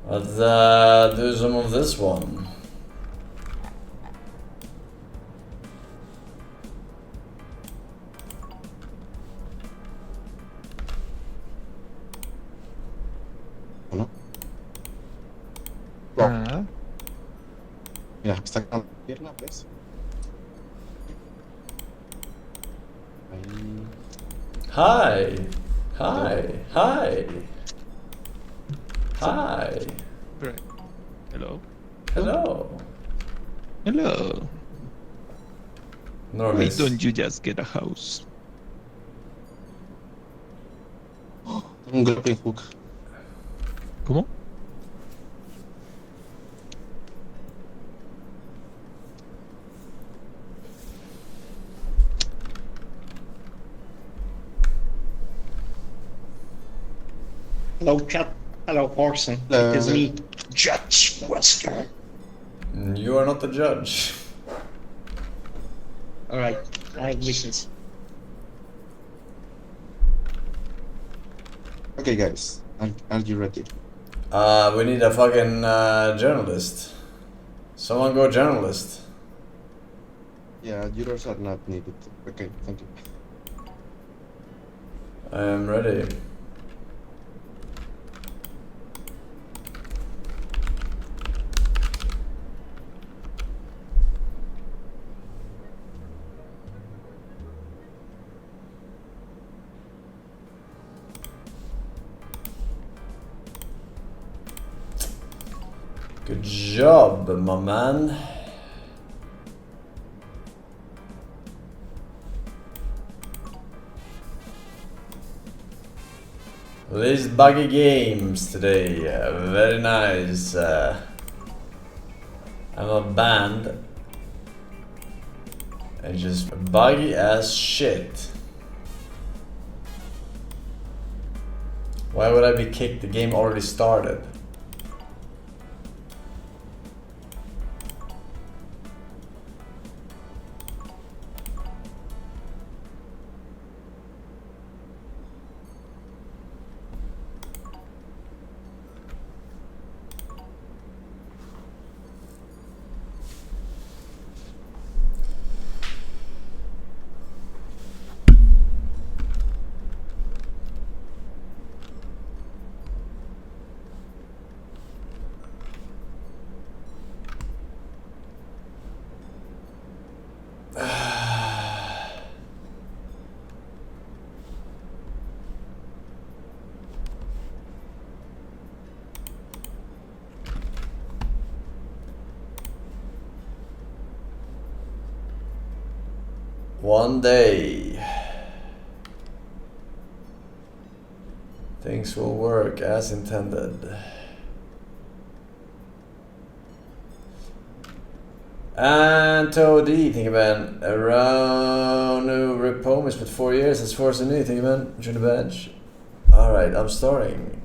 Let's do some of this one. Mira, está con la pierna, ¿ves? Ahí. Hi! Hi! Hi! Hi! Right. Hello. Hello! Hello. Why Normis. don't you just get a house? Un grappling hook. ¿Cómo? Hello, chat. Hello, Forsen. It is me, Judge Wesker. You are not the judge. Alright, I have wishes. Okay, guys, are you ready? We need a fucking journalist. Someone go journalist. Yeah, jurors are not needed. Okay, thank you. I am ready. Good job, my man. These buggy games today, very nice. I'm a band. And just buggy as shit. Why would I be kicked? The game already started. One day, things will work as intended. And Toadie, thank you man. Around new Ripome has been 4 years. That's Forsen, thank you man. Join the bench. Alright, I'm starting.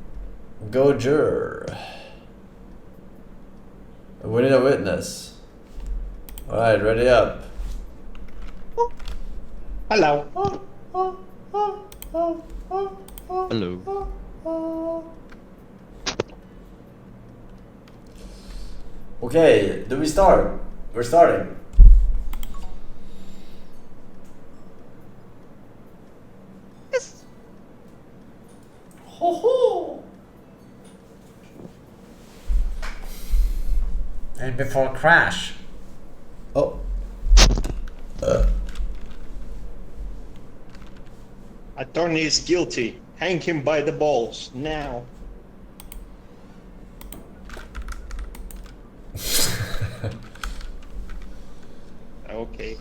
Go juror. We need a witness. Alright, ready up. Hello. Hello. Okay, do we start? We're starting. Yes. Ho ho! And before crash. Oh. Attorney is guilty. Hang him by the balls, now. Okay.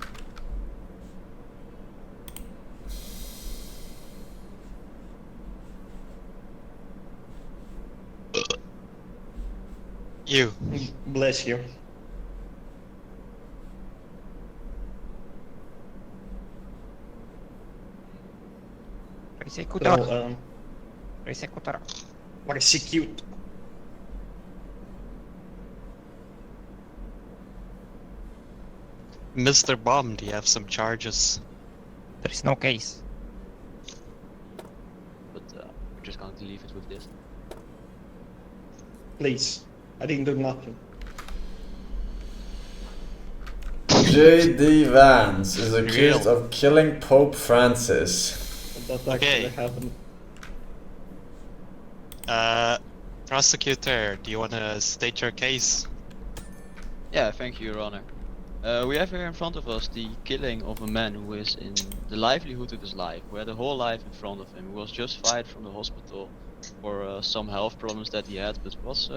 You. Bless you. Persecutor. So, Persecutor. persecute. Mr. Bond, you have some charges. There is no case. But we're just going to leave it with this. please. I didn't do nothing. J.D. Vance is accused Real. of killing Pope Francis. That Okay. actually happened. Prosecutor, do you want to state your case? Yeah, thank you, Your Honor. We have here in front of us the killing of a man who is in the livelihood of his life, who had a whole life in front of him, who was just fired from the hospital for some health problems that he had, but was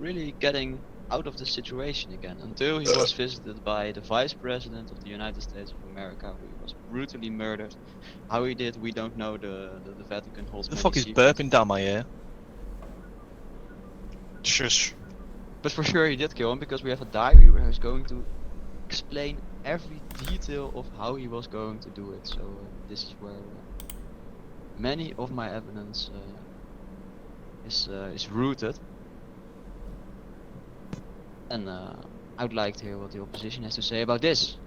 really getting out of the situation again, until he was visited by the Vice President of the United States of America, who was brutally murdered. How he did, we don't know. The Vatican holds The many fuck is secrets. burping down my ear? Shush. But for sure he did kill him, because we have a diary where he's going to explain every detail of how he was going to do it. So this is where many of my evidence is rooted. And I would like to hear what the opposition has to say about this.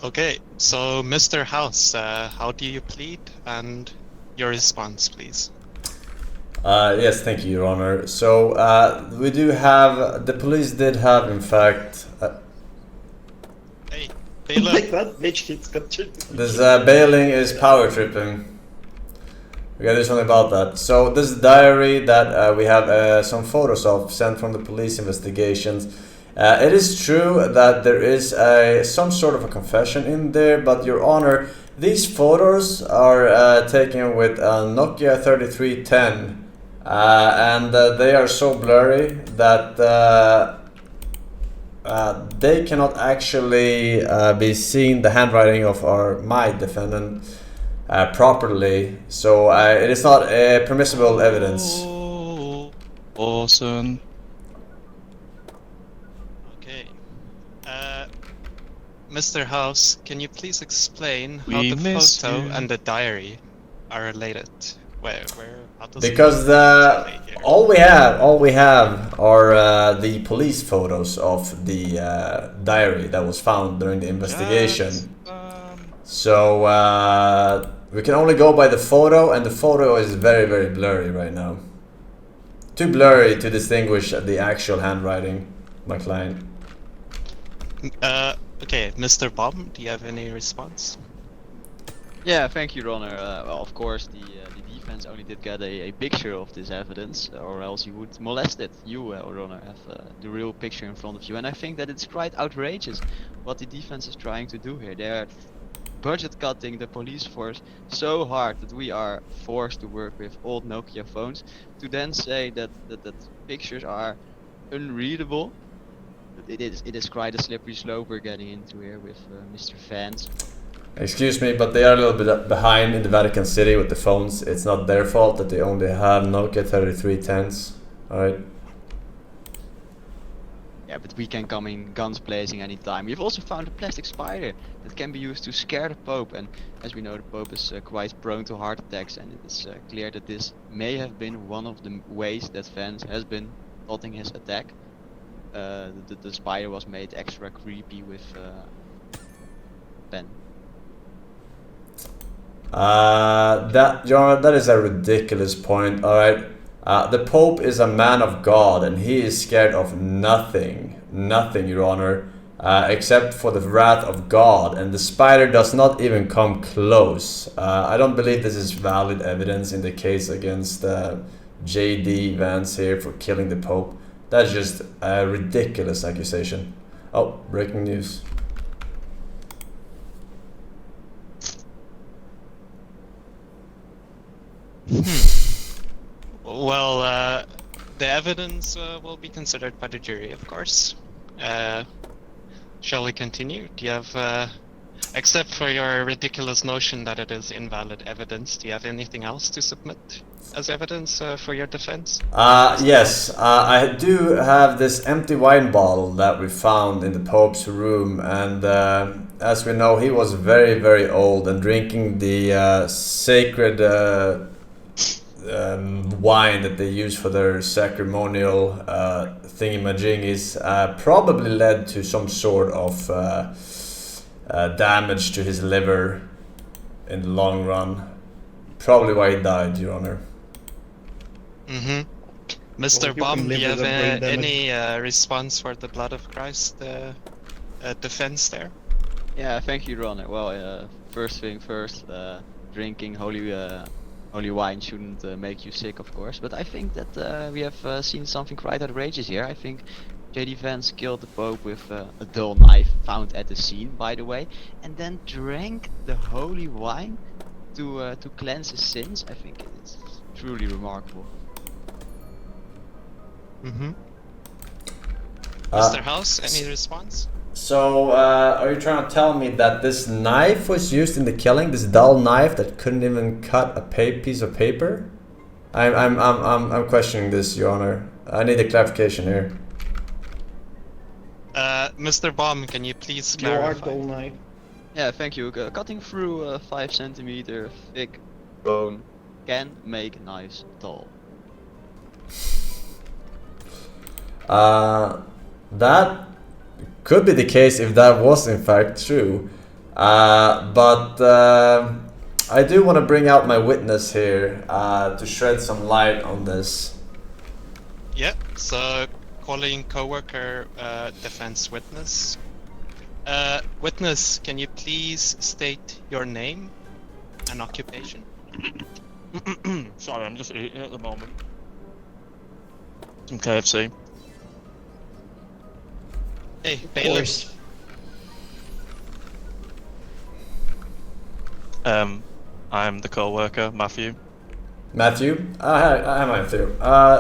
Okay, so Mr. House, how do you plead? And your response, please. Yes, thank you, Your Honor. So, we do have, the police did have, in fact, Hey, Like bailiff. that bitch keeps got this bailing is power tripping. We gotta do something about that. So, this diary that we have some photos of sent from the police investigations. It is true that there is some sort of a confession in there, but Your Honor, these photos are taken with a Nokia 3310. And they are so blurry that they cannot actually be seen, the handwriting of my defendant, properly. So it is not permissible evidence. Oh, Forsen. Okay. Mr. House, can you please explain how We the miss photo you. and the diary are related? How does Because it relate here? all we have are the police photos of the diary that was found during the investigation. Just, So we can only go by the photo, and the photo is very, very blurry right now. Too blurry to distinguish the actual handwriting, my client. Okay, Mr. Bomb, do you have any response? Yeah, thank you, Your Honor. Well, of course, the defense only did get a picture of this evidence, or else you would molest it. You, Your Honor, have the real picture in front of you, and I think that it's quite outrageous what the defense is trying to do here. They're budget cutting the police force so hard that we are forced to work with old Nokia phones, to then say that pictures are unreadable. It is quite a slippery slope we're getting into here with Mr. Vance. Excuse me, but they are a little bit behind in the Vatican City with the phones. It's not their fault that they only have Nokia 3310s. Alright? Yeah, but we can come in guns blazing anytime. We've also found a plastic spider that can be used to scare the Pope, and as we know, the Pope is quite prone to heart attacks, and it is clear that this may have been one of the ways that Vance has been plotting his attack. The spider was made extra creepy with pen. Your Honor, that is a ridiculous point, alright? The Pope is a man of God, and he is scared of nothing, Your Honor, except for the wrath of God, and the spider does not even come close. I don't believe this is valid evidence in the case against J.D. Vance here for killing the Pope. That's just a ridiculous accusation. Oh, breaking news. Well, the evidence will be considered by the jury, of course. Shall we continue? Do you have, except for your ridiculous notion that it is invalid evidence, do you have anything else to submit as evidence for your defense? Yes, I do have this empty wine bottle that we found in the Pope's room, and as we know, he was very, very old, and drinking the sacred wine that they use for their sacramental thingy-majingis probably led to some sort of damage to his liver in the long run. Probably why he died, Your Honor. Mm-hmm. Mr. you can Bomb, do live you with have the brain damage. any response for the Blood of Christ defense there? Yeah, thank you, Ron. Well, first thing first, drinking holy wine shouldn't make you sick, of course. But I think that we have seen something quite outrageous here. I think JD Vance killed the Pope with a dull knife found at the scene, by the way, and then drank the holy wine to cleanse his sins. I think it's truly remarkable. Mm-hmm. Uh, Mr. House, any response? So, are you trying to tell me that this knife was used in the killing? This dull knife that couldn't even cut a piece of paper? I'm questioning this, Your Honor. I need a clarification here. Mr. Bomb, can you please You are clarify? dull knife. Yeah, thank you. Cutting through a 5 centimeter thick bone can make knives dull. That could be the case if that was in fact true. But I do want to bring out my witness here to shed some light on this. Yeah, so calling coworker defense witness. Witness, can you please state your name and occupation? Sorry, I'm just eating at the moment. Some KFC. Hey, Of bailiff. course. I'm the co-worker, Matthew. Matthew? Hi Matthew.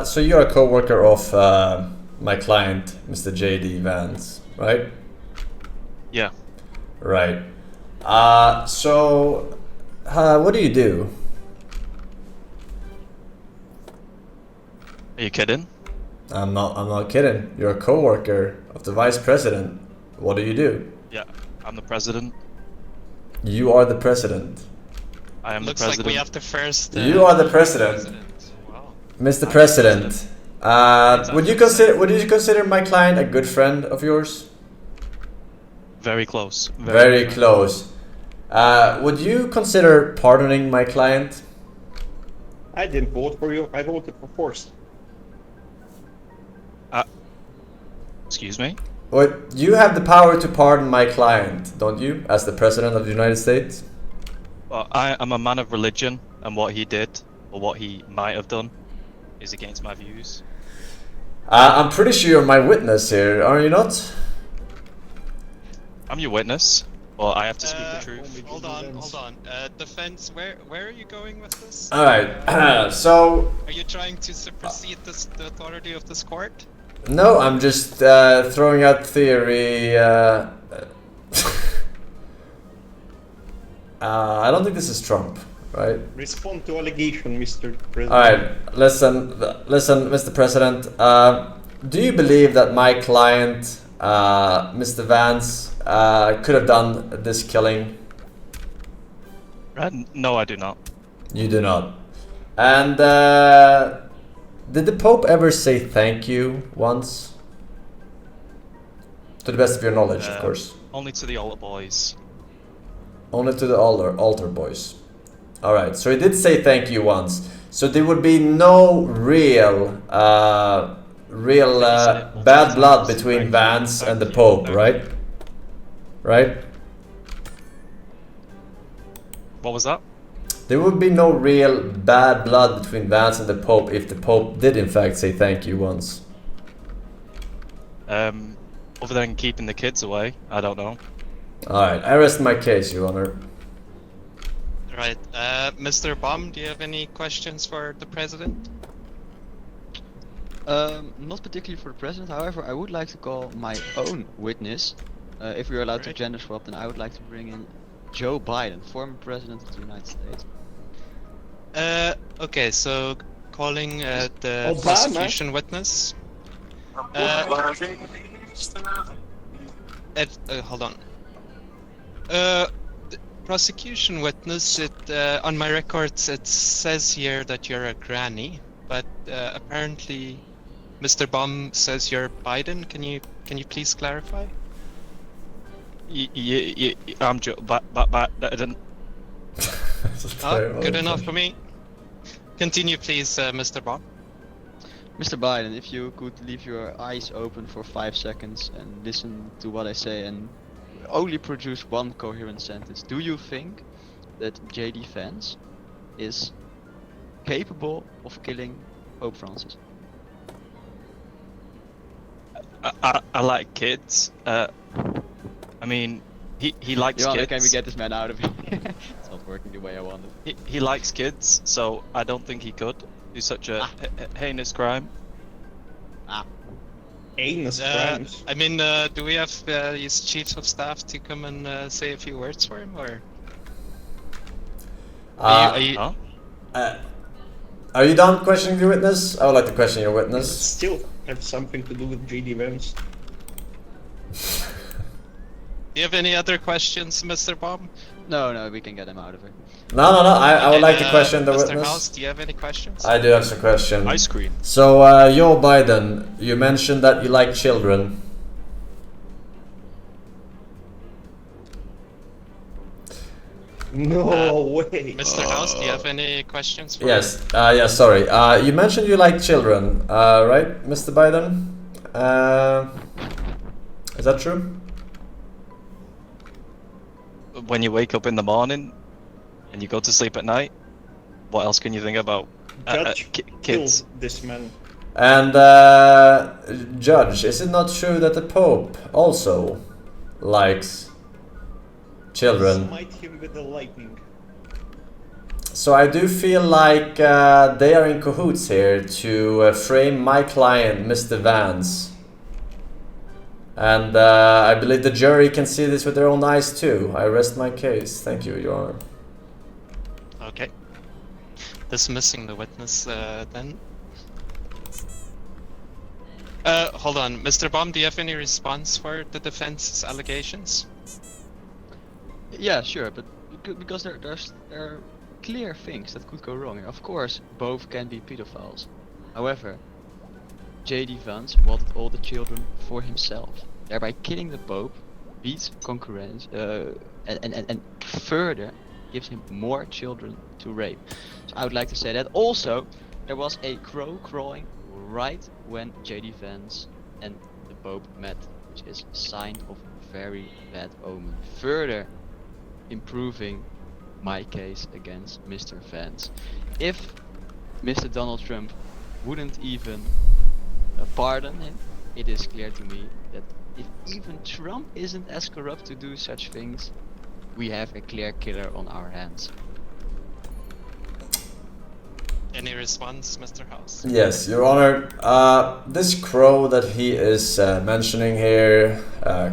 So you're a co-worker of my client, Mr. JD Vance, right? Yeah. Right. So what do you do? Are you kidding? I'm not kidding. You're a co-worker of the vice president. What do you do? Yeah, I'm the president. You are the president. I am Looks the president. like we have the first. You are the president. Wow. Mr. I'm President. Would you Exactly. consider my client a good friend of yours? Very close. Very close. Would you consider pardoning my client? I didn't vote for you. I voted for Forsen. Excuse me? Well, you have the power to pardon my client, don't you, as the president of the United States? Well, I am a man of religion, and what he did, or what he might have done, is against my views. I'm pretty sure you're my witness here, are you not? I'm your witness, but I have to speak the truth. Hold on. Defense, where are you going with this? Alright, so... Are you trying to supersede the authority of this court? No, I'm just throwing out theory. I don't think this is Trump, right? Respond to allegation, Mr. President. Alright, listen, Mr. President. Do you believe that my client, Mr. Vance, could have done this killing? No, I do not. You do not. And did the Pope ever say thank you once? To the best of your knowledge, of course. Only to the older boys. Only to the altar boys. Alright, so he did say thank you once. So there would be no real bad blood between Vance and the Pope, right? Right? What was that? There would be no real bad blood between Vance and the Pope if the Pope did in fact say thank you once. Other than keeping the kids away, I don't know. Alright, I rest my case, Your Honor. Right. Mr. Bomb, do you have any questions for the president? Not particularly for the president, however, I would like to call my own witness. If we are allowed to Right. gender swap, then I would like to bring in Joe Biden, former president of the United States. Okay, so calling the Obama? prosecution witness. Hold on. The prosecution witness. On my records it says here that you're a granny, but apparently, Mr. Bomb says you're Biden. Can you please clarify? I'm Joe, but that didn't. Oh, good enough for me. Continue, please, Mr. Bomb. Mr. Biden, if you could leave your eyes open for 5 seconds and listen to what I say and only produce one coherent sentence, do you think that JD Vance is capable of killing Pope Francis? I like kids. I mean, he likes Joanna, kids. can we get this man out of here? It's not working the way I wanted. He likes kids, so I don't think he could do such a heinous crime. Anus crimes. I mean, do we have his chiefs of staff to come and say a few words for him, or? Are you, Are you done questioning the witness? I would like to question your witness. Still have something to do with JD Vance. do you have any other questions, Mr. Bomb? No, we can get him out of here. No. I would like to question the Mr. witness. House, do you have any questions? I do have some questions. Ice cream. So, Joe Biden, you mentioned that you like children. No way. Mr. House, do you have any questions? For Yes. Yeah. Sorry. You mentioned you like children, right, Mr. Biden? Is that true? When you wake up in the morning and you go to sleep at night, what else can you think about? Judge, Kids. kill this man. And Judge, is it not true that the Pope also likes children? Smite him with the lightning. So I do feel like they are in cahoots here to frame my client, Mr. Vance. And I believe the jury can see this with their own eyes too. I rest my case. Thank you, Your Honor. Okay. Dismissing the witness then. Hold on. Mr. Bomb, do you have any response for the defense's allegations? Yeah, sure, but because there are clear things that could go wrong. Of course, both can be pedophiles. However, JD Vance wanted all the children for himself, thereby killing the Pope, beats concurrence, and further gives him more children to rape. So I would like to say that also there was a crow crawling right when JD Vance and the Pope met, which is a sign of very bad omen. Further improving my case against Mr. Vance. If Mr. Donald Trump wouldn't even pardon him, it is clear to me that if even Trump isn't as corrupt to do such things, we have a clear killer on our hands. Any response, Mr. House? Yes, Your Honor. This crow that he is mentioning here,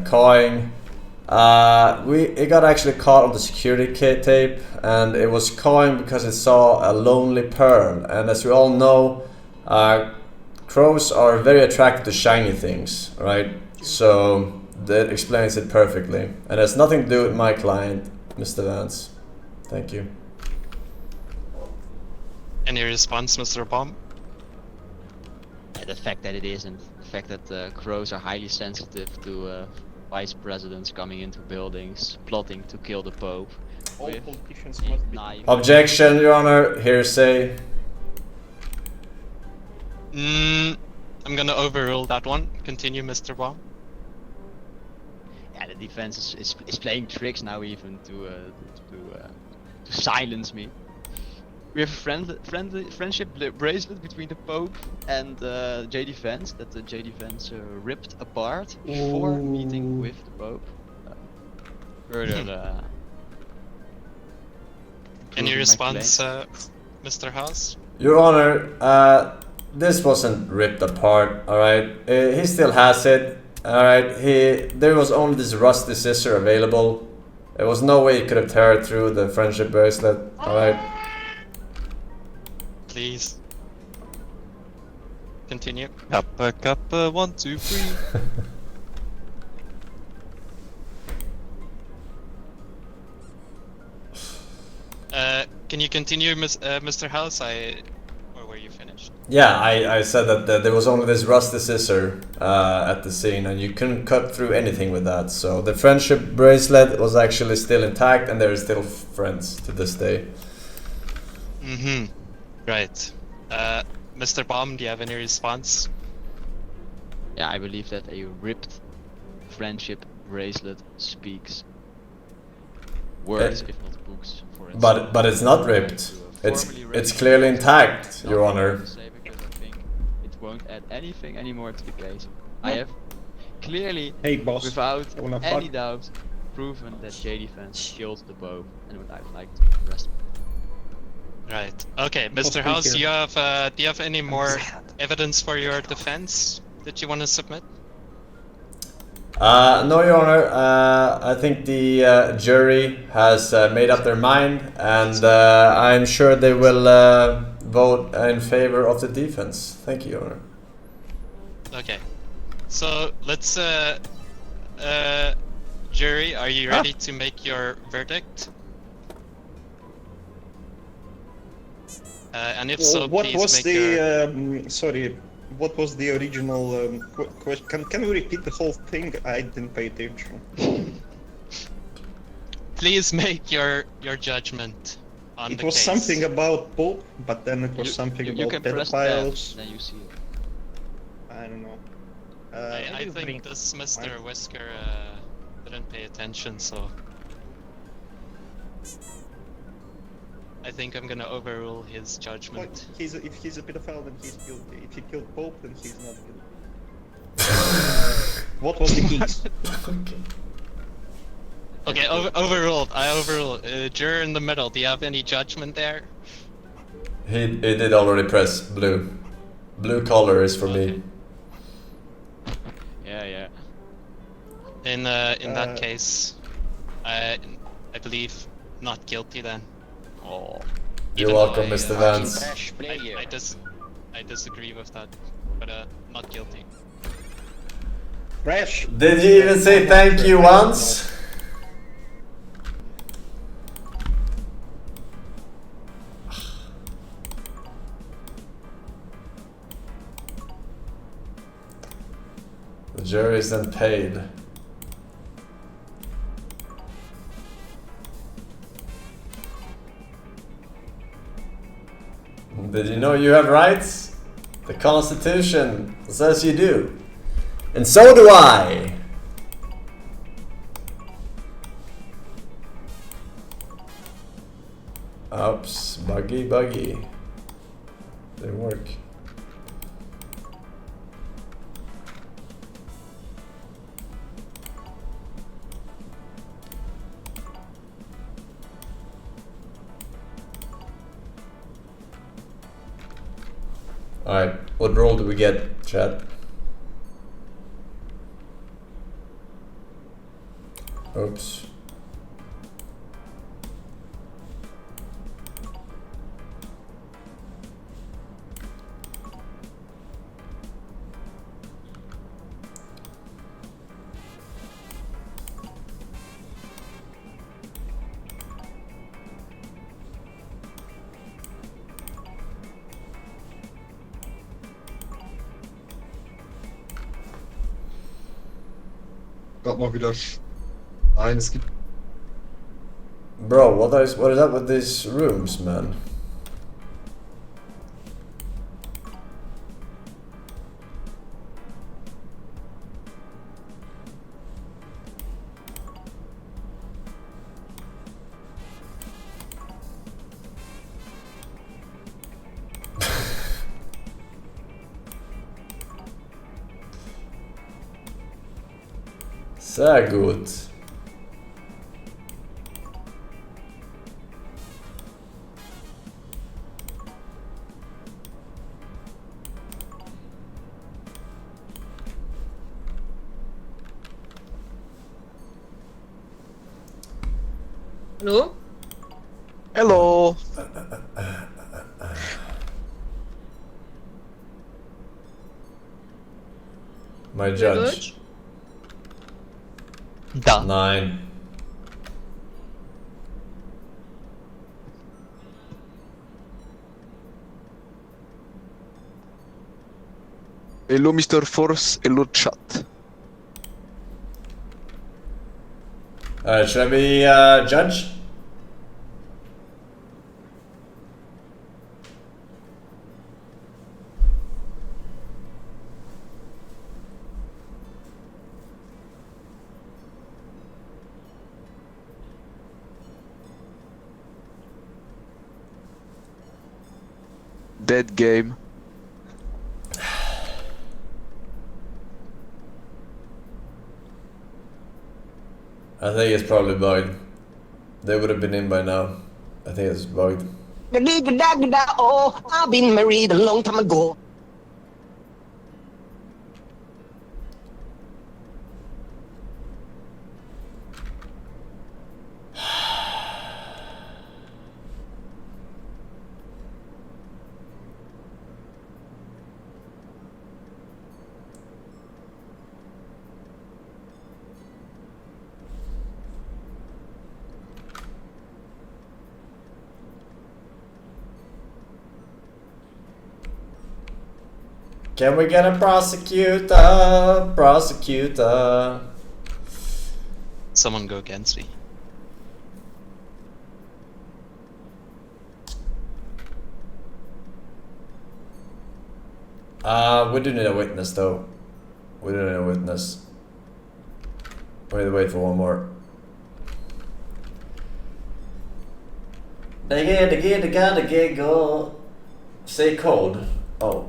cawing, it got actually caught on the security tape, and it was cawing because it saw a lonely pearl. And as we all know, crows are very attracted to shiny things, right? So that explains it perfectly, and has nothing to do with my client, Mr. Vance. Thank you. Any response, Mr. Bomb? The fact that it isn't, the fact that crows are highly sensitive to vice presidents coming into buildings, plotting to kill the Pope. All with politicians a must be. knife. Objection, Your Honor. Hearsay. I'm gonna overrule that one. Continue, Mr. Bomb. Yeah, the defense is playing tricks now even to silence me. We have a friendship bracelet between the Pope and JD Vance that JD Vance ripped apart before meeting with the Pope. Further, Any response, Mr. House? Your Honor, this wasn't ripped apart, alright? He still has it, alright? There was only this rusty scissor available. There was no way he could have teared through the friendship bracelet, alright? Please. Continue. Kappa, kappa, 1, 2, 3. Can you continue, Mr. House? Or were you finished? Yeah, I said that there was only this rusty scissor at the scene, and you couldn't cut through anything with that. So the friendship bracelet was actually still intact, and they're still friends to this day. Mm-hmm. Right. Mr. Bomb, do you have any response? Yeah, I believe that a ripped friendship bracelet speaks words, if not books, for itself. But it's not ripped. It's clearly intact, Your Honor. To say because I think it won't add anything anymore to the case. I have clearly, Hey, boss. without I wanna any fuck. doubt, proven that JDefense killed the both, and would I'd like to arrest him. Right. Okay, Mr. speak House, here. do you have any more evidence for your defense that you want to submit? No, Your Honor. I think the jury has made up their mind, and I'm sure they will vote in favor of the defense. Thank you, Your Honor. Okay. So let's jury, are you ready to make your verdict? And if so, What please was make your... the sorry? What was the original question? Can we repeat the whole thing? I didn't pay attention. Please make your judgment on It the was case. something about Pope, but then it was something you about can press that, pedophiles. then you see it. I don't know. I you bring- think this Mr. Whisker didn't pay attention, so I think I'm gonna overrule his Well, judgment. if he's a pedophile, then he's guilty. If he killed Pope, then he's not guilty. What was the case? Okay, overruled. I overruled. Juror in the middle, do you have any judgment there? He did already press blue. Blue color is for me. Yeah. In that case, I believe not guilty then. Oh. You're Even though welcome, I, Mr. Vance. I disagree with that, but not guilty. Crash! Did he even say thank you once? The jury is then paid. Did you know you have rights? The Constitution says you do. And so do I! Oops, buggy. Didn't work. Alright, what roll do we get, chat? Oops. Gab mal wieder. Nein, es gibt. Bro, what is up with these rooms, man? Sehr gut. Hallo? Hello. My judge. Da. 9. Hello, Mr. Force. Hello, chat. Should I be judge? Dead game. I think it's probably bugged. They would have been in by now. I think it's bugged. Oh, I've been married a long time ago. Can we get a prosecutor? Prosecutor. Someone go against me. We do need a witness though. We do need a witness. We need to wait for one more. They gotta get go. Say code. Oh.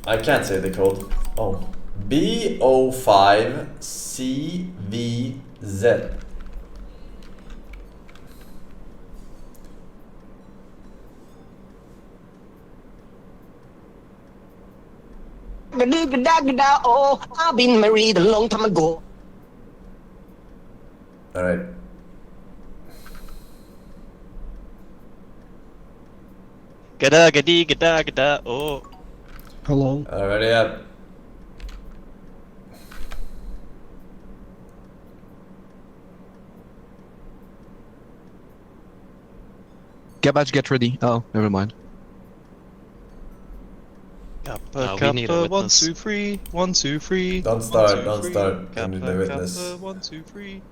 I can't say the code. Oh. B05CVZ. Oh, I've been married a long time ago. Alright. Gada, oh. Hello. Already up. Gabach, get ready. Oh, never mind. We need a One, witness. 2, 3. 1, 2, 3. Don't start, don't start. I need the Kappa, witness. Kappa, 1, 2, 3.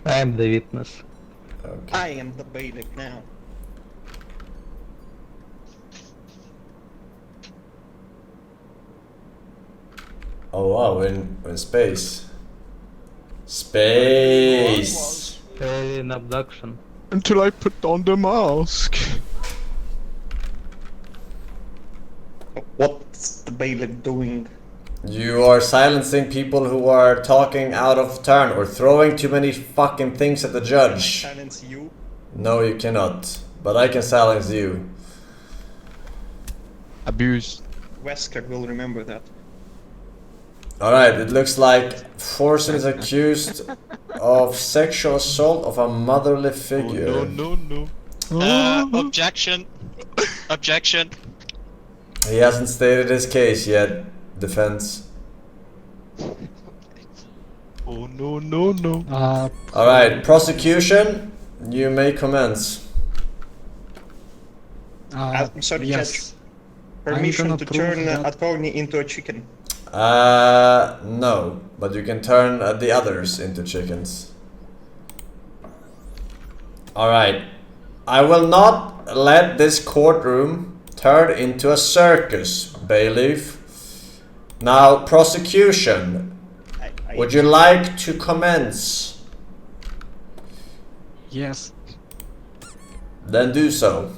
I am the witness. Okay. I am the bailiff now. Oh wow, we're in space. Space! Alien abduction. Until I put on the mask. What's the bailiff doing? You are silencing people who are talking out of turn or throwing too many fucking things at the judge. Silence you? No, you cannot. But I can silence you. Abuse. Wesker will remember that. Alright, it looks like Forsen is accused of sexual assault of a motherly figure. Oh, no. Objection. Objection. He hasn't stated his case yet. Defense. Oh, no. Alright, prosecution, you may commence. I'm sorry, yes. Judge. Permission gonna to prove turn that- attorney into a chicken. No, but you can turn the others into chickens. Alright, I will not let this courtroom turn into a circus, bailiff. Now, prosecution, would you like to commence? Yes. Then do so.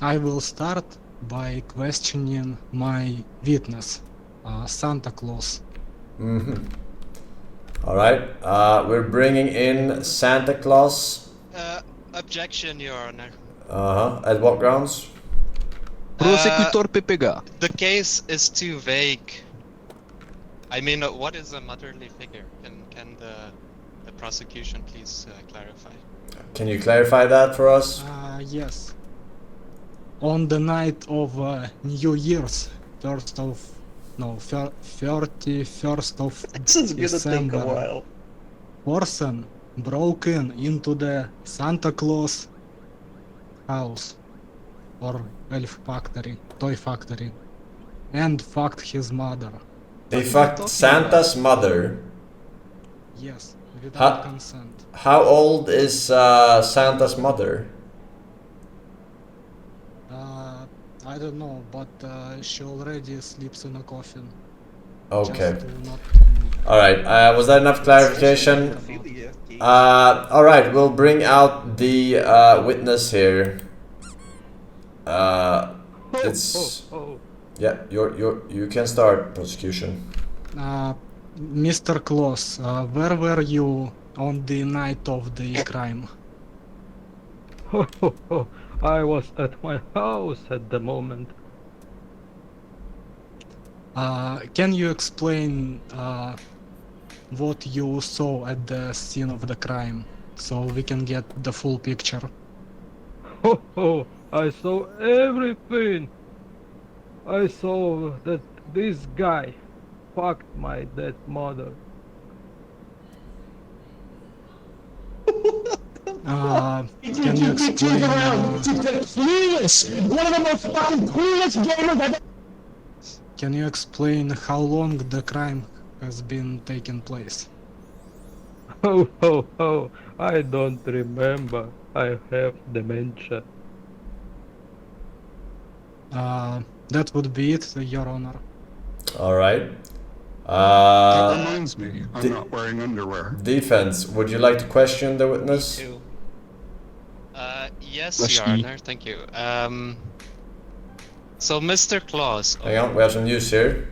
I will start by questioning my witness, Santa Claus. Alright, we're bringing in Santa Claus. Objection, Your Honor. At what grounds? Prosecutor Pepega. The case is too vague. I mean, what is a motherly figure? Can the prosecution please clarify? Can you clarify that for us? Yes. On the night of New Year's, 31st of This is gonna take a December, while. Forsen broke into the Santa Claus house or elf factory, toy factory, and fucked his mother. They fucked Santa's mother. Yes, without consent. How old is Santa's mother? I don't know, but she already sleeps in a coffin. Okay. Just to not Alright, was that enough clarification? Pedophilia All right, we'll bring out the witness here. It's yeah. You can start prosecution. Mr. Claus, where were you on the night of the crime? I was at my house at the moment. Can you explain what you saw at the scene of the crime, so we can get the full picture? I saw everything. I saw that this guy fucked my dead mother. Can you explain? One of the most fucking coolest gamers I've. Can you explain how long the crime has been taking place? I don't remember. I have dementia. That would be it, Your Honor. All right. That reminds me, I'm not wearing underwear. Defense, would you like to question the witness? Yes, Let's Your see. Honor, thank you. So, Mr. Claus. Hang on, we have some news here.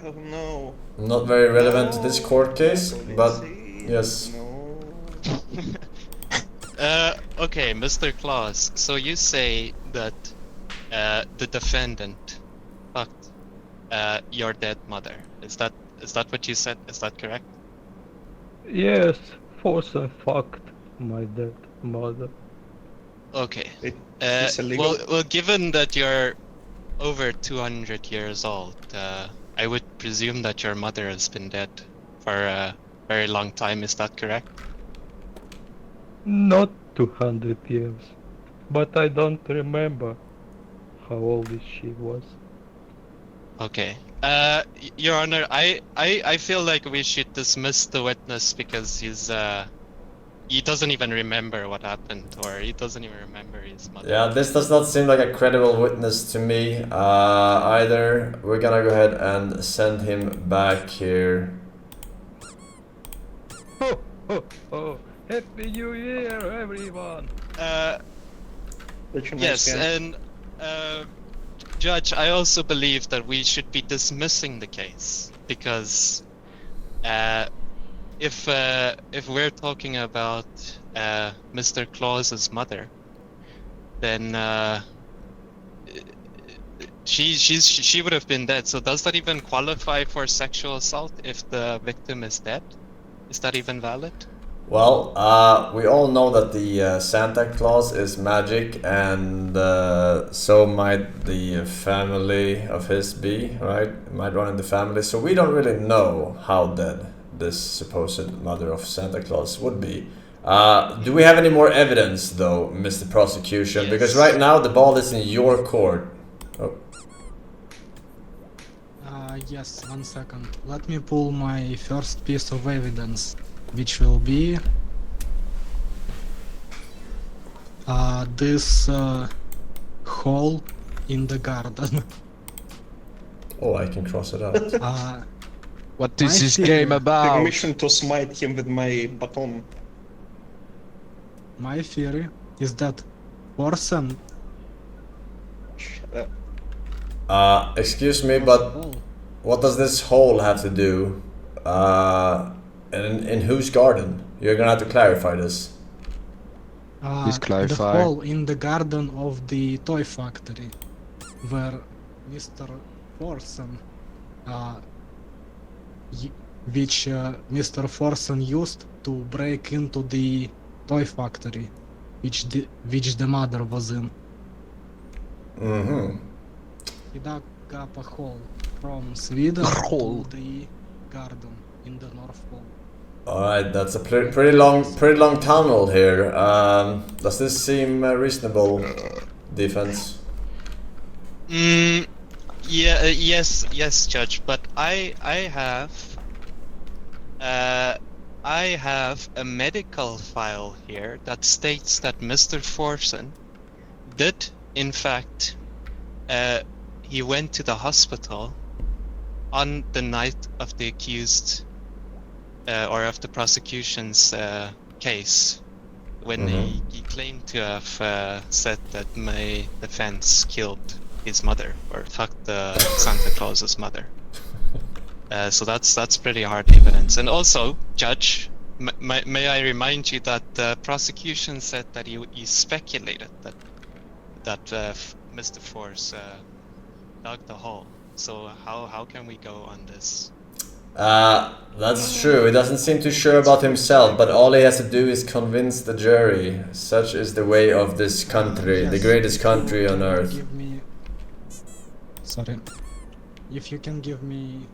Oh no. Not very relevant to this court case, but yes. Okay, Mr. Claus. So you say that the defendant fucked your dead mother. Is that what you said? Is that correct? Yes, Forsen fucked my dead mother. Okay. It's illegal. Well, given that you're over 200 years old, I would presume that your mother has been dead for a very long time. Is that correct? Not 200 years, but I don't remember how old she was. Okay. Your Honor, I feel like we should dismiss the witness because he doesn't even remember what happened, or he doesn't even remember his mother. Yeah, this does not seem like a credible witness to me either. We're gonna go ahead and send him back here. Happy New Year, everyone! Yes, and Judge, I also believe that we should be dismissing the case because if we're talking about Mr. Claus's mother, then she would have been dead. So does that even qualify for sexual assault if the victim is dead? Is that even valid? Well, we all know that the Santa Claus is magic, and so might the family of his be, right? It might run in the family, so we don't really know how dead this supposed mother of Santa Claus would be. Do we have any more evidence, though, Mr. Prosecution? Yes. Because right now the ball is in your court. Oh. Yes, 1 second. Let me pull my first piece of evidence, which will be this hole in the garden. Oh, I can cross it out. What is I this see. game about? Permission to smite him with my baton. My theory is that Forsen. Shut up. Excuse me, but what does this hole have to do? In whose garden? You're gonna have to clarify this. Please clarify. The hole in the garden of the toy factory, where Mr. Forsen, which Mr. Forsen used to break into the toy factory, which the mother was in. Mm-hmm. He dug up a hole from Sweden to the garden in the North Pole. All right, that's a pretty long tunnel here. Does this seem reasonable, defense? Yeah, yes, Judge. But I have a medical file here that states that Mr. Forsen did, in fact, he went to the hospital on the night of the accused or of the prosecution's case, when he claimed to have said that my defense killed his mother or fucked Santa Claus's mother. So that's pretty hard evidence. And also, Judge, may I remind you that the prosecution said that he speculated that Mr. Force dug the hole. So how can we go on this? That's true. He doesn't seem too sure about himself, but all he has to do is convince the jury. Such is the way of this country, the greatest country on earth. Sorry. If you can give me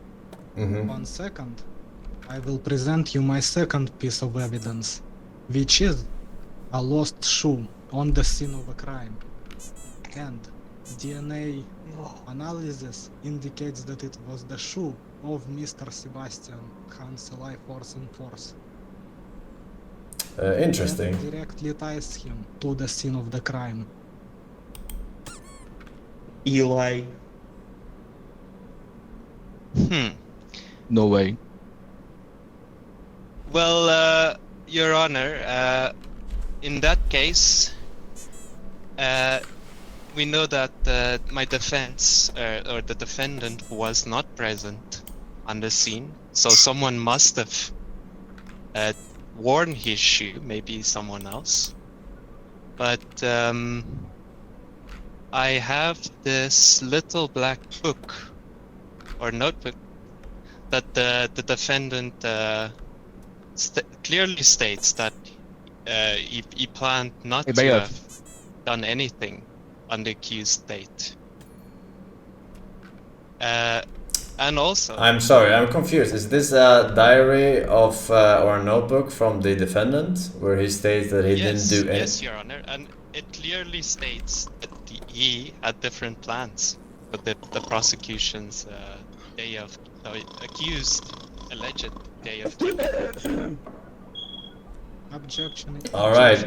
1 second, I will present you my second piece of evidence, which is a lost shoe on the scene of a crime. And DNA analysis indicates that it was the shoe of Mr. Sebastian Hanselai Forsen Force. Interesting. That directly ties him to the scene of the crime. Eli. No way. Well, Your Honor, in that case, we know that my defense or the defendant was not present on the scene, so someone must have worn his shoe, maybe someone else. But I have this little black book or notebook that the defendant clearly states that he planned not to have done anything on the accused date. And also... I'm sorry, I'm confused. Is this a diary of or a notebook from the defendant where he states that he didn't do anything? Yes, Your Honor, and it clearly states that he had different plans for the prosecution's day of alleged day of killing. Objection. Alright.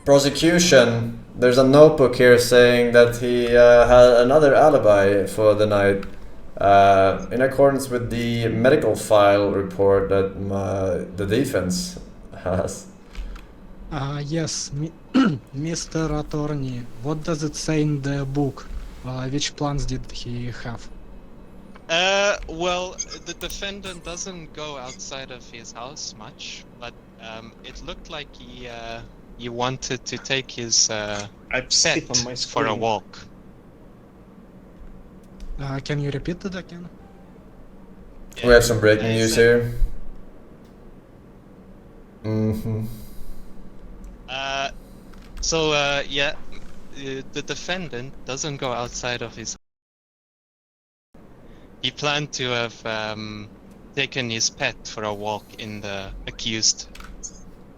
Prosecution, there's a notebook here saying that he had another alibi for the night. In accordance with the medical file report that the defense has. Yes, Mr. Attorney, what does it say in the book? Which plans did he have? Well, the defendant doesn't go outside of his house much, but it looked like he wanted to take his pet for a walk. Can you repeat that again? We have some breaking news here. Yeah, the defendant doesn't go outside of his. He planned to have taken his pet for a walk in the accused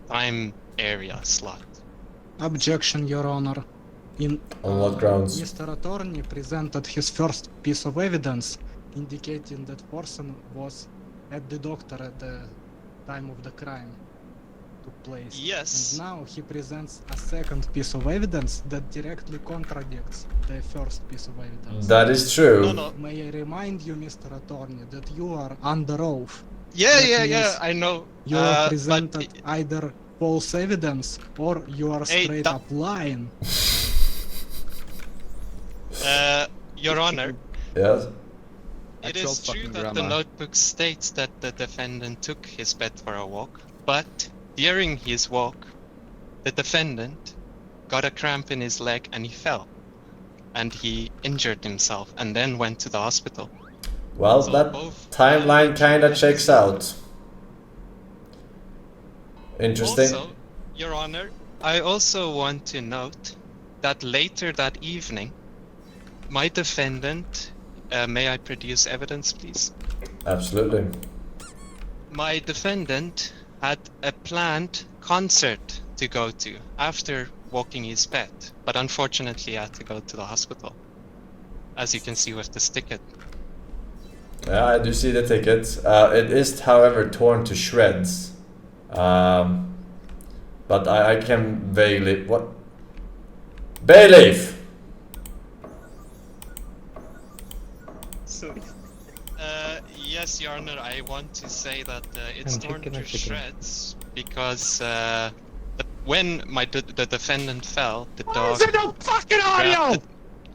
time area slot. Objection, Your Honor. On what grounds? Mr. Attorney presented his first piece of evidence indicating that Forsen was at the doctor at the time of the crime took place. Yes. And now he presents a second piece of evidence that directly contradicts the first piece of evidence. That is true. No. May I remind you, Mr. Attorney, that you are under oath. Yeah, I know. You are presented either false evidence or you are straight up lying. Your Honor. Yes. It is true that the notebook states that the defendant took his pet for a walk, but during his walk, the defendant got a cramp in his leg and he fell. And he injured himself and then went to the hospital. Well, So that both timeline kinda checks out. Interesting. Also, Your Honor, I also want to note that later that evening, my defendant, may I produce evidence, please? Absolutely. My defendant had a planned concert to go to after walking his pet, but unfortunately had to go to the hospital, as you can see with this ticket. Yeah, I do see the ticket. It is, however, torn to shreds. But I can vaguely... What? Bayleaf! Yeah, Yes, Your Honor, I want to say that it's I'm torn checking, to I'm checking. shreds because when the defendant fell, the dog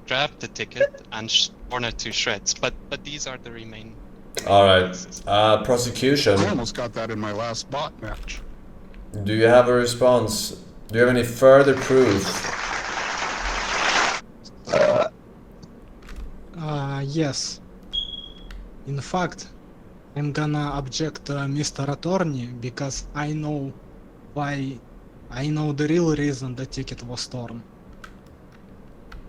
grabbed the ticket and torn it to shreds. But these are the remaining. All right. Prosecution. I almost got that in my last bot match. Do you have a response? Do you have any further proof? Yes. In fact, I'm gonna object Mr. Attorney because I know why. I know the real reason the ticket was torn.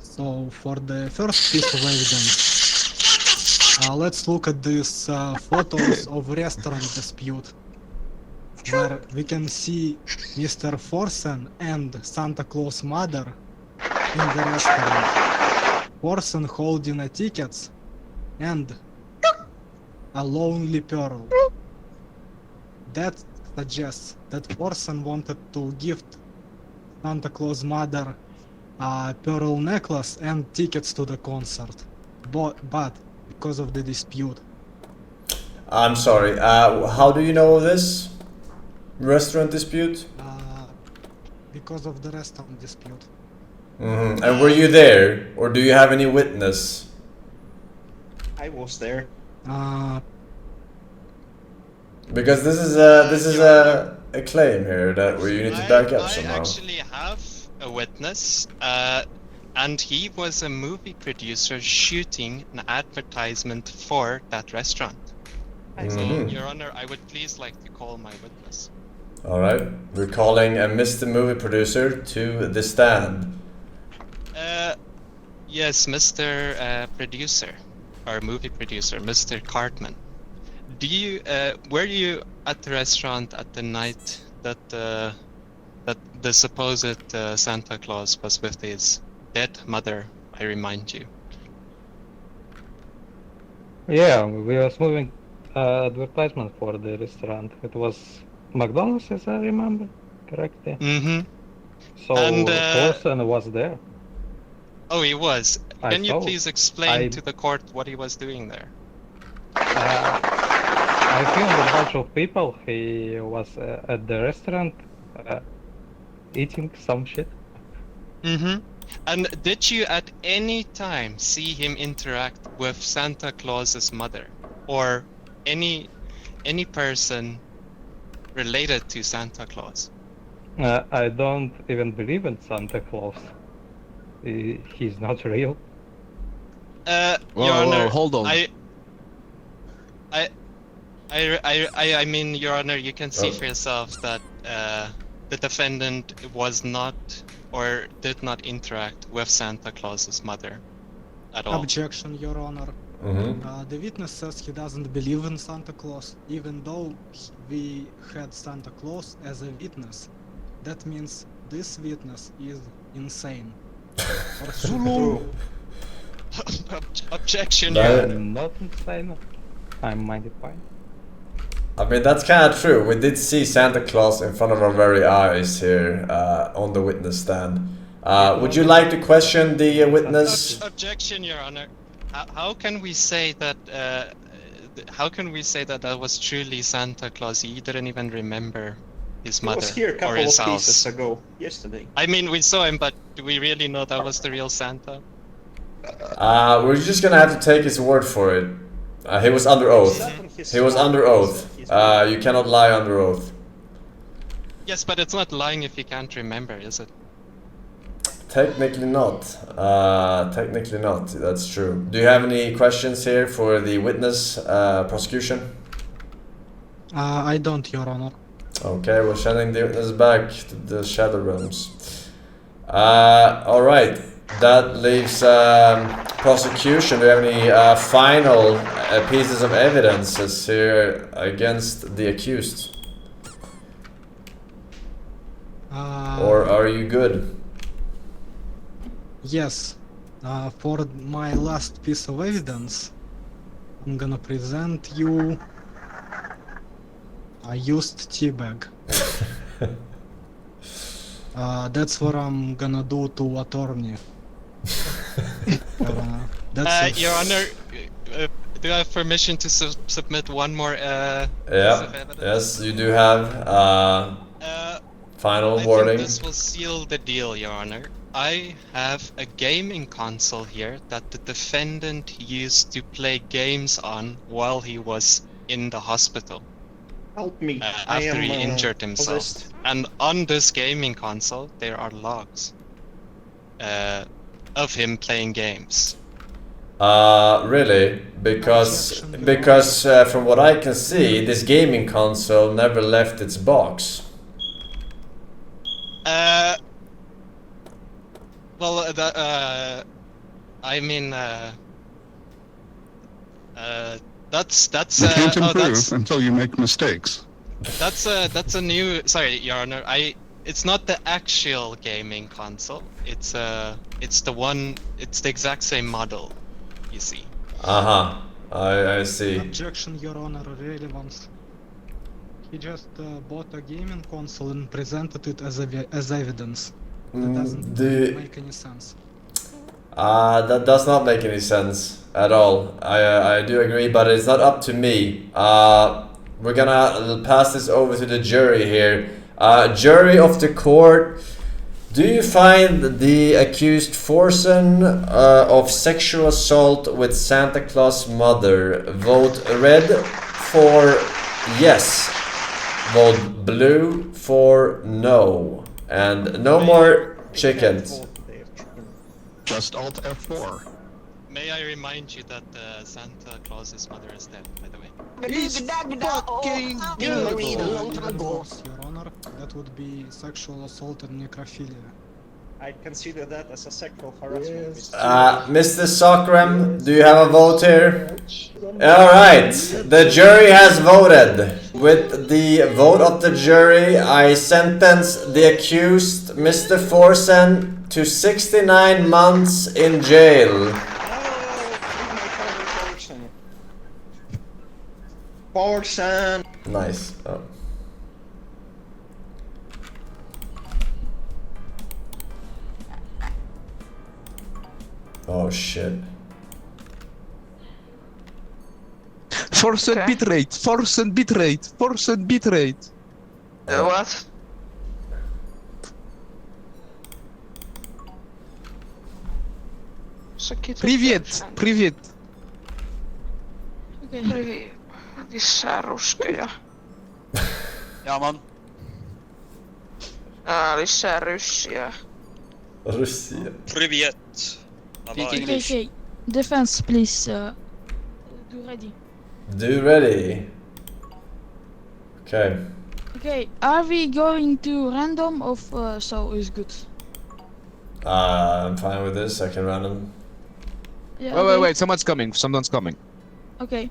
So for the first piece of evidence, let's look at these photos of restaurant dispute, where we can see Mr. Forsen and Santa Claus mother in the restaurant. Forsen holding a tickets and a lonely pearl. That suggests that Forsen wanted to gift Santa Claus mother a pearl necklace and tickets to the concert, but because of the dispute. I'm sorry. How do you know of this restaurant dispute? Because of the restaurant dispute. Mm-hmm. And were you there, or do you have any witness? I was there. Because this is a claim here that where you need to back up somehow. I actually have a witness, and he was a movie producer shooting an advertisement for that restaurant. So, Your Honor, I would please like to call my witness. All right, we're calling a Mr. Movie Producer to the stand. Yes, Mr. Producer, or movie producer, Mr. Cartman. Do you were you at the restaurant at the night that the supposed Santa Claus was with his dead mother? I remind you. Yeah, we was moving advertisement for the restaurant. It was McDonald's, as I remember correctly. Mm-hmm. So Forsen was there. Oh, he was. Can you saw. please explain to the court what he was doing there? I filmed a bunch of people. He was at the restaurant eating some shit. Mm-hmm. And did you at any time see him interact with Santa Claus's mother or any person related to Santa Claus? I don't even believe in Santa Claus. He's not real. Your Honor, hold on. I mean, Your Honor, you can see for yourself that the defendant was not or did not interact with Santa Claus's mother at all. Objection, Your Honor. The witness says he doesn't believe in Santa Claus, even though we had Santa Claus as a witness. That means this witness is insane. Zulu! Objection, Your Honor. I'm not insane. I'm mighty fine. I mean, that's kind of true. We did see Santa Claus in front of our very eyes here on the witness stand. Would you like to question the witness? Objection, Your Honor. How can we say that? How can we say that that was truly Santa Claus? He didn't even remember his mother He was here a or couple his of house. pieces ago, yesterday. I mean, we saw him, but do we really know that was the real Santa? We're just gonna have to take his word for it. He was under oath. He was under oath. You cannot lie under oath. Yes, but it's not lying if you can't remember, is it? Technically not. Technically not. That's true. Do you have any questions here for the witness, prosecution? I don't, Your Honor. Okay, we're sending the witness back to the Shadow Realms. Alright, that leaves prosecution. Do you have any final pieces of evidence here against the accused? Or are you good? Yes. For my last piece of evidence, I'm gonna present you a used tea bag. That's what I'm gonna do to attorney. Your Honor, do I have permission to submit one more piece of Yeah. evidence? Yes, you do have final I wording. think this will seal the deal, Your Honor. I have a gaming console here that the defendant used to play games on while he was in the hospital. Help me. After he injured himself. Possessed. And on this gaming console, there are logs of him playing games. Really? Because from what I can see, this gaming console never left its box. Well, I mean, that's You can't oh, improve until you make mistakes. that's a new. Sorry, Your Honor. It's not the actual gaming console. It's the one. It's the exact same model. You see. I see. Objection, Your Honor, relevance. He just bought a gaming console and presented it as evidence. That doesn't make any sense. That does not make any sense at all. I do agree, but it's not up to me. We're gonna pass this over to the jury here. Jury of the court, do you find the accused Forsen of sexual assault with Santa Claus mother? Vote red for yes. Vote blue for no. And no more chickens. Just Alt F4. May I remind you that Santa Claus's mother is dead, by the way. He's fucking married a long time ago. Your Honor, that would be sexual assault and necrophilia. I consider that as a sexual harassment. Mr. Sockrem, do you have a vote here? Alright, the jury has voted. With the vote of the jury, I sentence the accused, Mr. Forsen, to 69 months in jail. Forsen! Nice. Oh. Oh shit. Forsen bitrate, Forsen bitrate, Forsen bitrate. What? Привет, привет. Привет. Lisää ruskeja. Ja man. Lisää ryssiä. Russia. Привет. Okay. Defense, please. Do ready. Do ready. Okay. Okay. Are we going to random of so is good? I'm fine with this. I can run them. Yeah, Wait, someone's coming. Okay.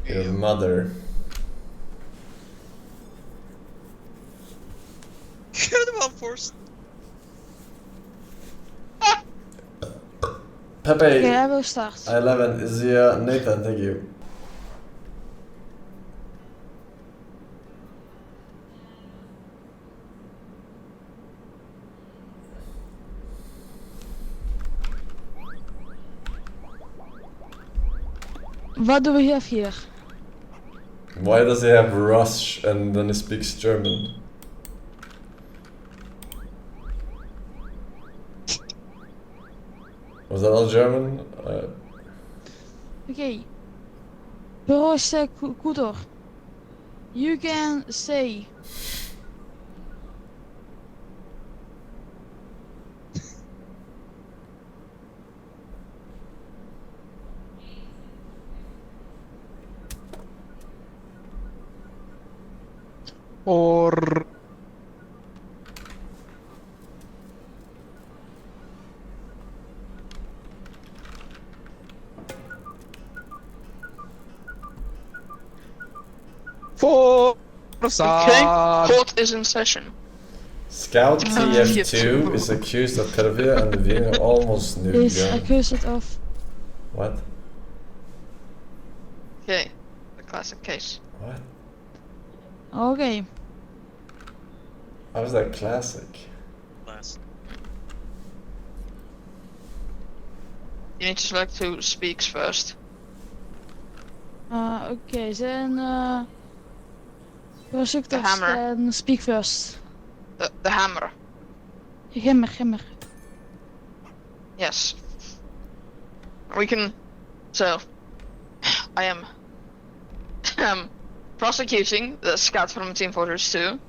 Your mother. Det var forced. Pepe. Okay, I will start. 11. Zia. Nathan, thank you. What do we have here? Why does he have Rush and then he speaks German? Was that all German? Okay. Prosecutor. You can say. Or Okay, court is in session. Scout TF2 is accused of pedophilia and the viewing of almost nude Is gun. accused of. What? Okay, the classic case. What? Okay. How is that classic? You need to select who speaks first. Okay, then prosecutors hammer. can speak first. The hammer. Hammer. Yes. We can. So, I am prosecuting the scouts from Team Fortress 2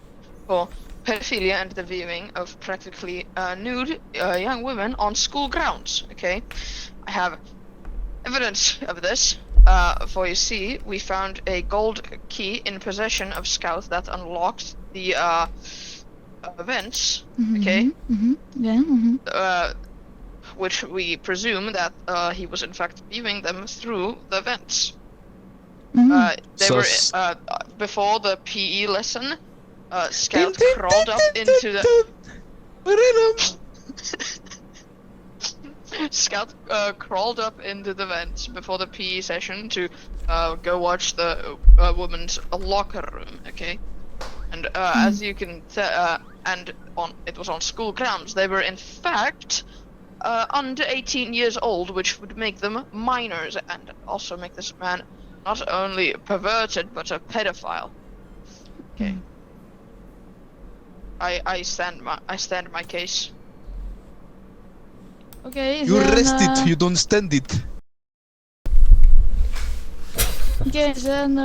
for pedophilia and the viewing of practically nude young women on school grounds. Okay, I have evidence of this. For you see, we found a gold key in possession of Scout that unlocked the vents. Okay. Yeah. Which we presume that he was in fact viewing them through the vents. They were before the PE lesson. Scout crawled up into the. Scout crawled up into the vents before the PE session to go watch the woman's locker room. Okay, and as you can tell, it was on school grounds. They were in fact under 18 years old, which would make them minors and also make this man not only perverted but a pedophile. Okay. I stand my case. Okay, You then, rest it, you don't stand it. Okay, then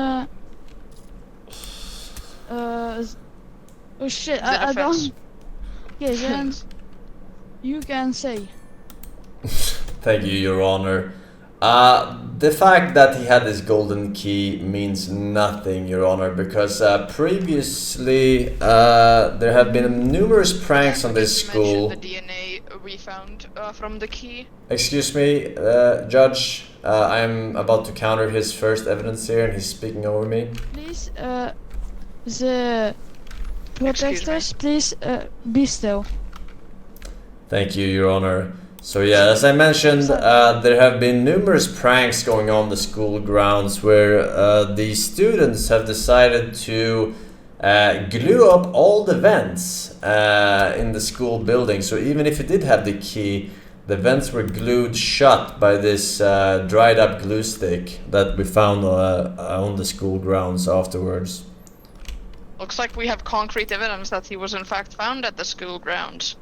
oh shit, I don't. Okay, then you can say. Thank you, Your Honor. The fact that he had this golden key means nothing, Your Honor, because previously there have been numerous pranks on this school. The DNA we found from the key. Excuse me, Judge. I'm about to counter his first evidence here, and he's speaking over me. Please, the protesters, please be still. Thank you, Your Honor. So yeah, as I mentioned, there have been numerous pranks going on the school grounds where the students have decided to glue up all the vents in the school building. So even if it did have the key, the vents were glued shut by this dried up glue stick that we found on the school grounds afterwards. Looks like we have concrete evidence that he was in fact found at the school grounds.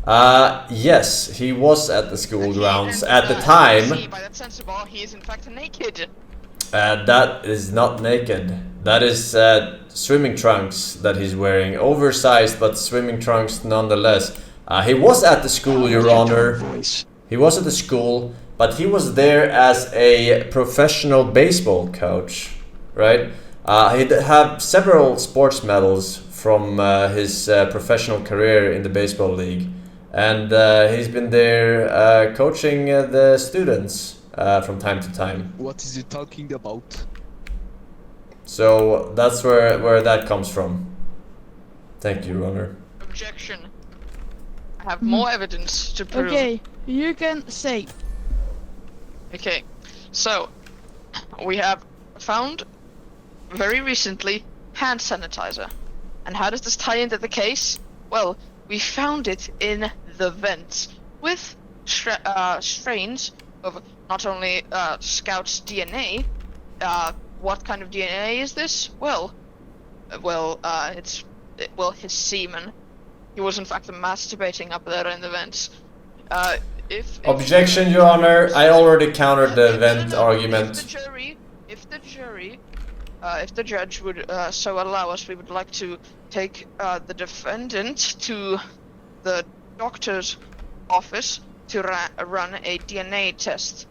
Yes, he was at the school grounds at the time. See, by that sensible, he is in fact naked. That is not naked. That is swimming trunks that he's wearing. Oversized, but swimming trunks nonetheless. He was at the school, Your Honor. He was at the school, but he was there as a professional baseball coach, right? He had several sports medals from his professional career in the baseball league. And he's been there coaching the students from time to time. What is he talking about? So that's where that comes from. Thank you, Your Honor. Objection. I have more evidence to prove. Okay, you can say. Okay, so we have found very recently hand sanitizer. And how does this tie into the case? Well, we found it in the vents with strains of not only Scout's DNA. What kind of DNA is this? Well, it's his semen. He was in fact masturbating up there in the vents. Objection, Your Honor. I already countered the vent argument. If the judge would so allow us, we would like to take the defendant to the doctor's office to run a DNA test.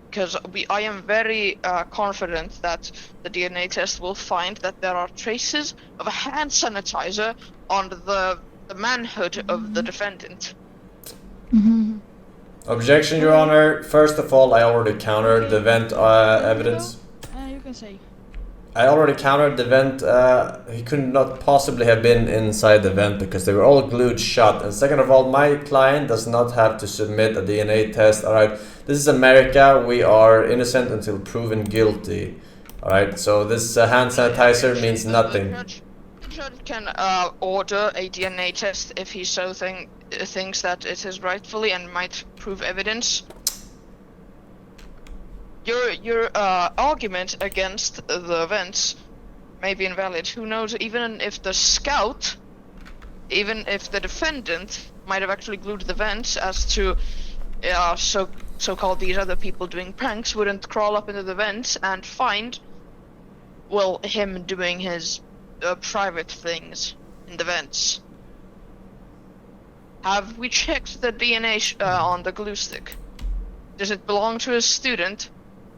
Because I am very confident that the DNA test will find that there are traces of a hand sanitizer on the manhood of the defendant. Objection, Your Honor. First of all, I already countered the vent evidence. You can say. I already countered the vent. He could not possibly have been inside the vent because they were all glued shut. And second of all, my client does not have to submit a DNA test. Alright, this is America. We are innocent until proven guilty. Alright, so this hand sanitizer means nothing. The judge can order a DNA test if he so thinks that it is rightfully and might prove evidence. your argument against the vents may be invalid. Who knows? Even if the scout, even if the defendant might have actually glued the vents, as to so-called these other people doing pranks wouldn't crawl up into the vents and find, well, him doing his private things in the vents. Have we checked the DNA on the glue stick? Does it belong to a student?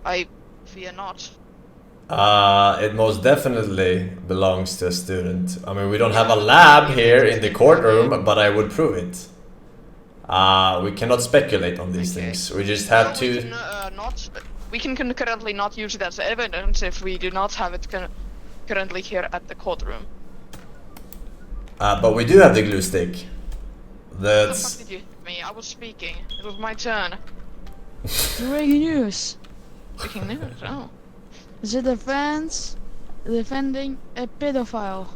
I fear not. It most definitely belongs to a student. I mean, we don't have a lab here in the courtroom, but I would prove it. We cannot speculate on these things. We just have to... We can currently not use it as evidence if we do not have it currently here at the courtroom. But we do have the glue stick. That's... What the fuck did you hit me? I was speaking. It was my turn. Breaking news. Breaking news, oh. The defense defending a pedophile.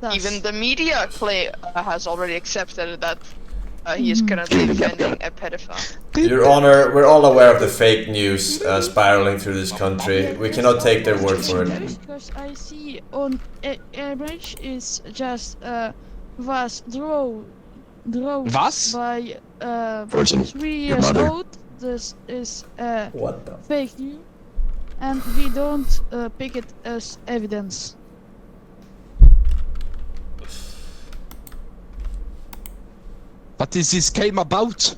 Thus. Even the media has already accepted that he is currently defending a pedophile. Your Honor, we're all aware of the fake news spiraling through this country. We cannot take their word for it. Because I see on image is just was drawn by Forsen, 3 your years mother. old. This is What the? fake news, and we don't pick it as evidence. What is this game about?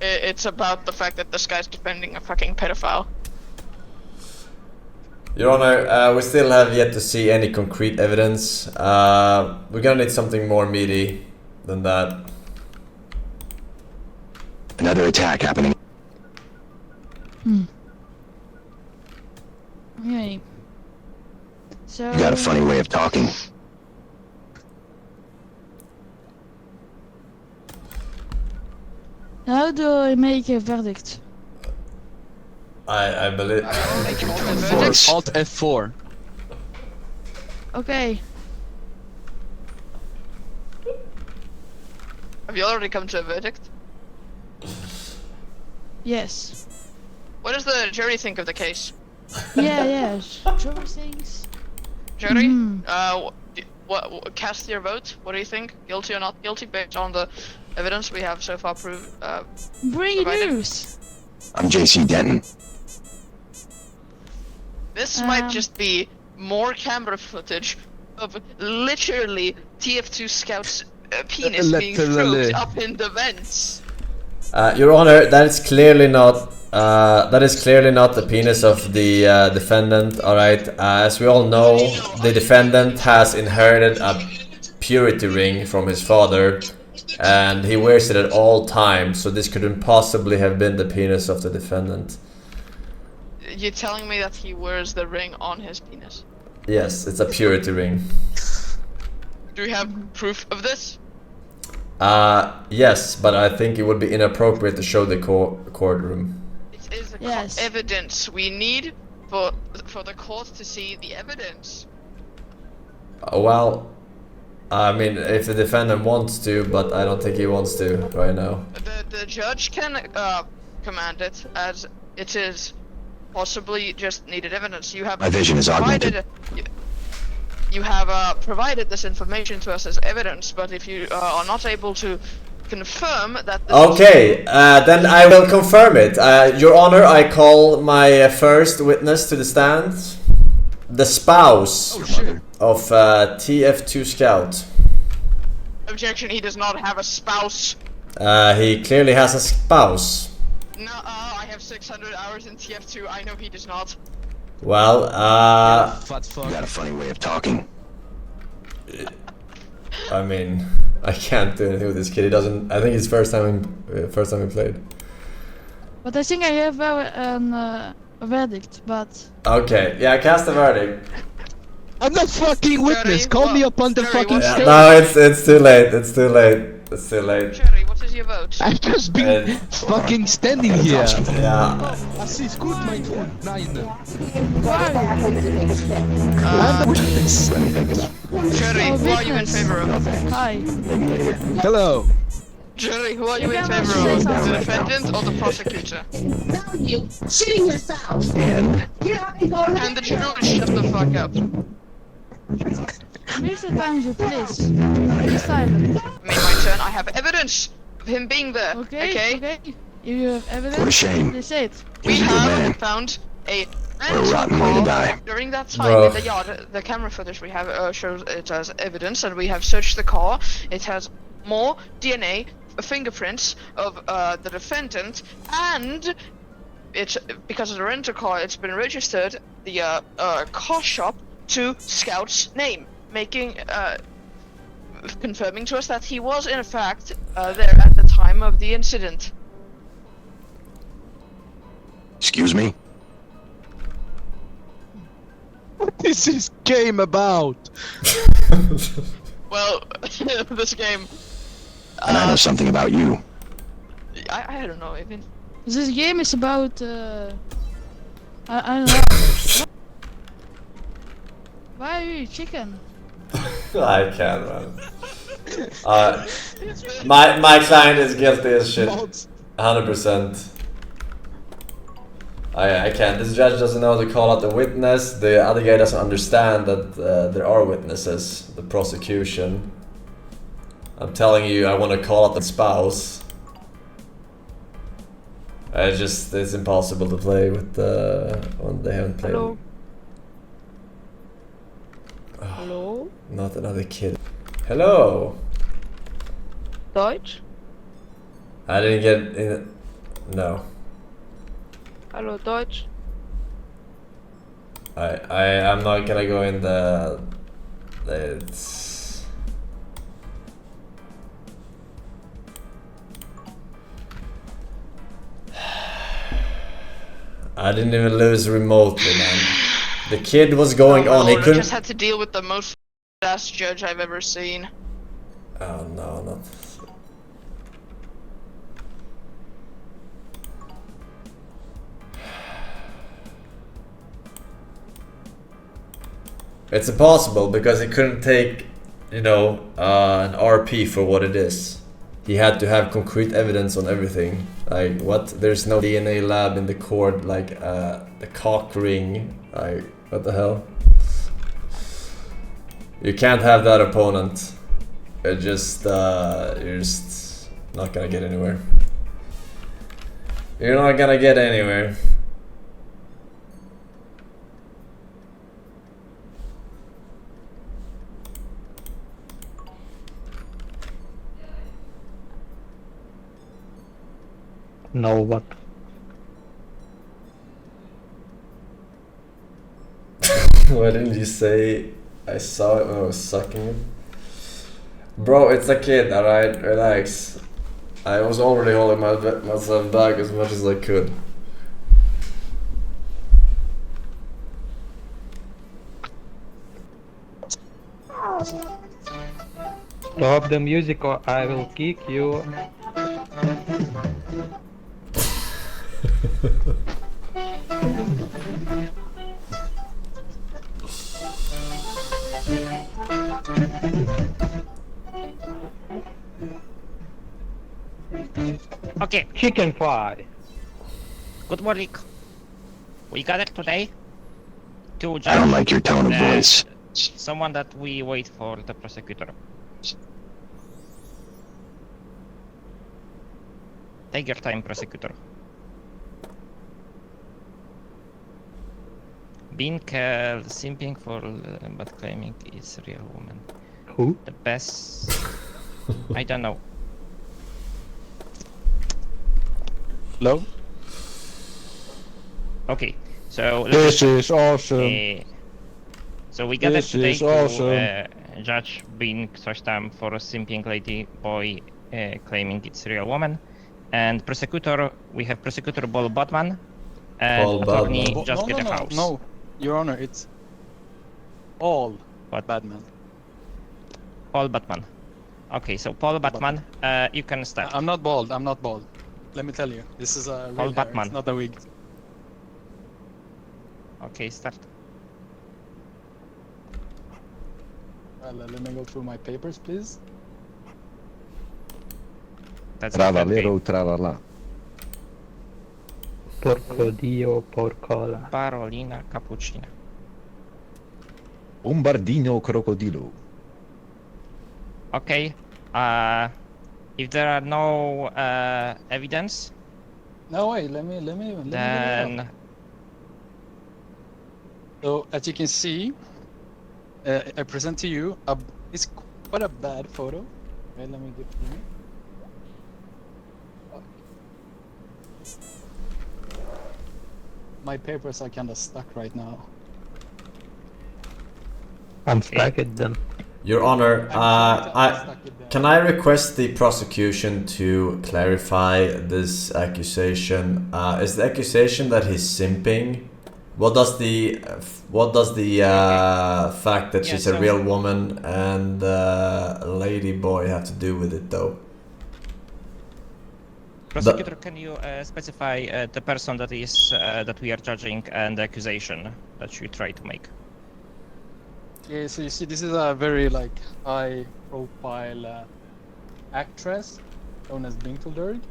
It's about the fact that this guy's defending a fucking pedophile. Your Honor, we still have yet to see any concrete evidence. We're gonna need something more meaty than that. Another attack happening. Okay. So. You got a funny way of talking. How do I make a verdict? I believe... Alt F4. Okay. Have you already come to a verdict? Yes. What does the jury think of the case? Yeah. Jury things. Jury? What cast your vote? What do you think? Guilty or not guilty based on the evidence we have so far Breaking provided? news. I'm JC Denton. This might just be more camera footage of literally TF2 Scout's penis being stroked up in the vents. Your Honor, that is clearly not the penis of the defendant. All right, as we all know, the defendant has inherited a purity ring from his father, and he wears it at all times. So this couldn't possibly have been the penis of the defendant. You're telling me that he wears the ring on his penis? Yes, it's a purity ring. Do we have proof of this? Yes, but I think it would be inappropriate to show the courtroom. It is evidence we need for the court to see the evidence. Well, I mean, if the defendant wants to, but I don't think he wants to right now. The judge can command it, as it is possibly just needed evidence. You have My vision is augmented. You have provided this information to us as evidence, but if you are not able to confirm that... Okay, then I will confirm it. Your Honor, I call my first witness to the stand. The spouse of TF2 Scout. Objection, he does not have a spouse. He clearly has a spouse. No, I have 600 hours in TF2, I know he does not. Well, You got a funny way of talking. I mean, I can't do anything with this kid. He doesn't. I think it's first time we played. But I think I have a verdict. But Okay, yeah, cast a verdict. I'm not fucking witness. Call me up on the fucking stage. No, it's too late. It's too late. It's too late. Cherry, what is your vote? I've just been fucking standing here. Yeah. Das ist gut, mein Freund. Nein. Cherry, who are you in favor of? Hi. Hello. Jury, who are you in Yeah, favor say of? something. The defendant or the prosecutor? Now you shitting yourself. And Get up and go to And the jury shut the fuck up. Mr. Tanju, please. Be silent. Me, my turn. I have evidence of him being there. Okay? Okay? If you have evidence, What a shame. please say it. We He's a good have man. found a What a rotten way to die. during that time Bro. in the yard. The camera footage we have shows it as evidence, and we have searched the car. It has more DNA, fingerprints of the defendant, and it's because of the rental car. It's been registered the car shop to Scout's name, making confirming to us that he was in fact there at the time of the incident. excuse me? What is this game about? Well, this game. And I know something about you. I don't know even. This game is about, I don't know. Why are you chicken? I can't, man. My client is guilty as shit. 100%. I can't. This judge doesn't know to call out the witness. The other guy doesn't understand that there are witnesses. The prosecution. I'm telling you, I want to call out the spouse. It's impossible to play with when they haven't played. Hello? Oh, Hello? not another kid. Hello. Deutsch? I didn't get in. No. Hello, Deutsch? I'm not gonna go in the. It's. I didn't even lose remotely, man. The kid was going on. He I couldn't. just had to deal with the most ass judge I've ever seen. Oh no, not. It's impossible because he couldn't take, an RP for what it is. He had to have concrete evidence on everything. Like, what? There's no DNA lab in the court, like the cock ring. Like, what the hell? You can't have that opponent. You're just not gonna get anywhere. You're not gonna get anywhere. No, what? Why didn't you say I saw it when I was sucking it? Bro, it's a kid, alright? Relax. I was already holding myself back as much as I could. Stop the music or I will kick you. Okay. Chicken fry. Good morning. We gathered today to I don't like your tone of voice. someone that we wait for the prosecutor. Take your time, prosecutor. Being simping for but claiming is real woman. Who? The best. I don't know. Hello? Okay, so This is awesome. So we gathered This today is to awesome. judge being Soshtam for a simping lady boy claiming it's real woman, and prosecutor. We have prosecutor Paul Batman and Paul attorney Batman. Just no, Get no, a no, House. no, Your Honor, it's all Batman. Paul Batman. Okay, so Paul Batman, you can start. I'm not bald. I'm not bald. Let me tell you, this is a Paul real hair, Batman. it's not a wig. Okay, start. Well, let me go through my papers, please. That's the third game. Tralalero, tralala. Porcodio, porcola. Parolina cappuccina. Bombardino crocodilo. Okay. If there are no evidence, No, wait, let me then So, as you can see, I present to you, it's quite a bad photo. Wait, let me get to you. My papers are kind of stuck right now. Unstack it then. Your Honor, can I request the prosecution to clarify this accusation? Is the accusation that he's simping? What does the fact that she's a real woman and a lady boy have to do with it, though? Prosecutor, can you specify the person that is that we are judging and the accusation that you try to make? Yeah, so you see, this is a very high-profile actress known as Binkelderg,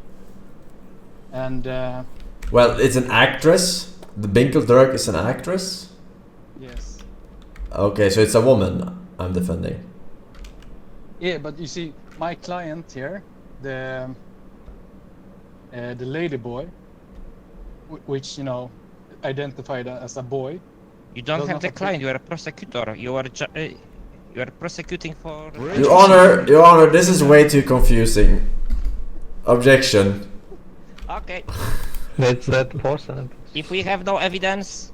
and well, it's an actress. The Binkelderg is an actress. yes, Okay, so it's a woman I'm defending. yeah, but you see, my client here, the lady boy, which identified as a boy. You don't have the client. You are a prosecutor. You are prosecuting for. Your Honor, this is way too confusing. Objection. Okay. Let's let Forsen. If we have no evidence,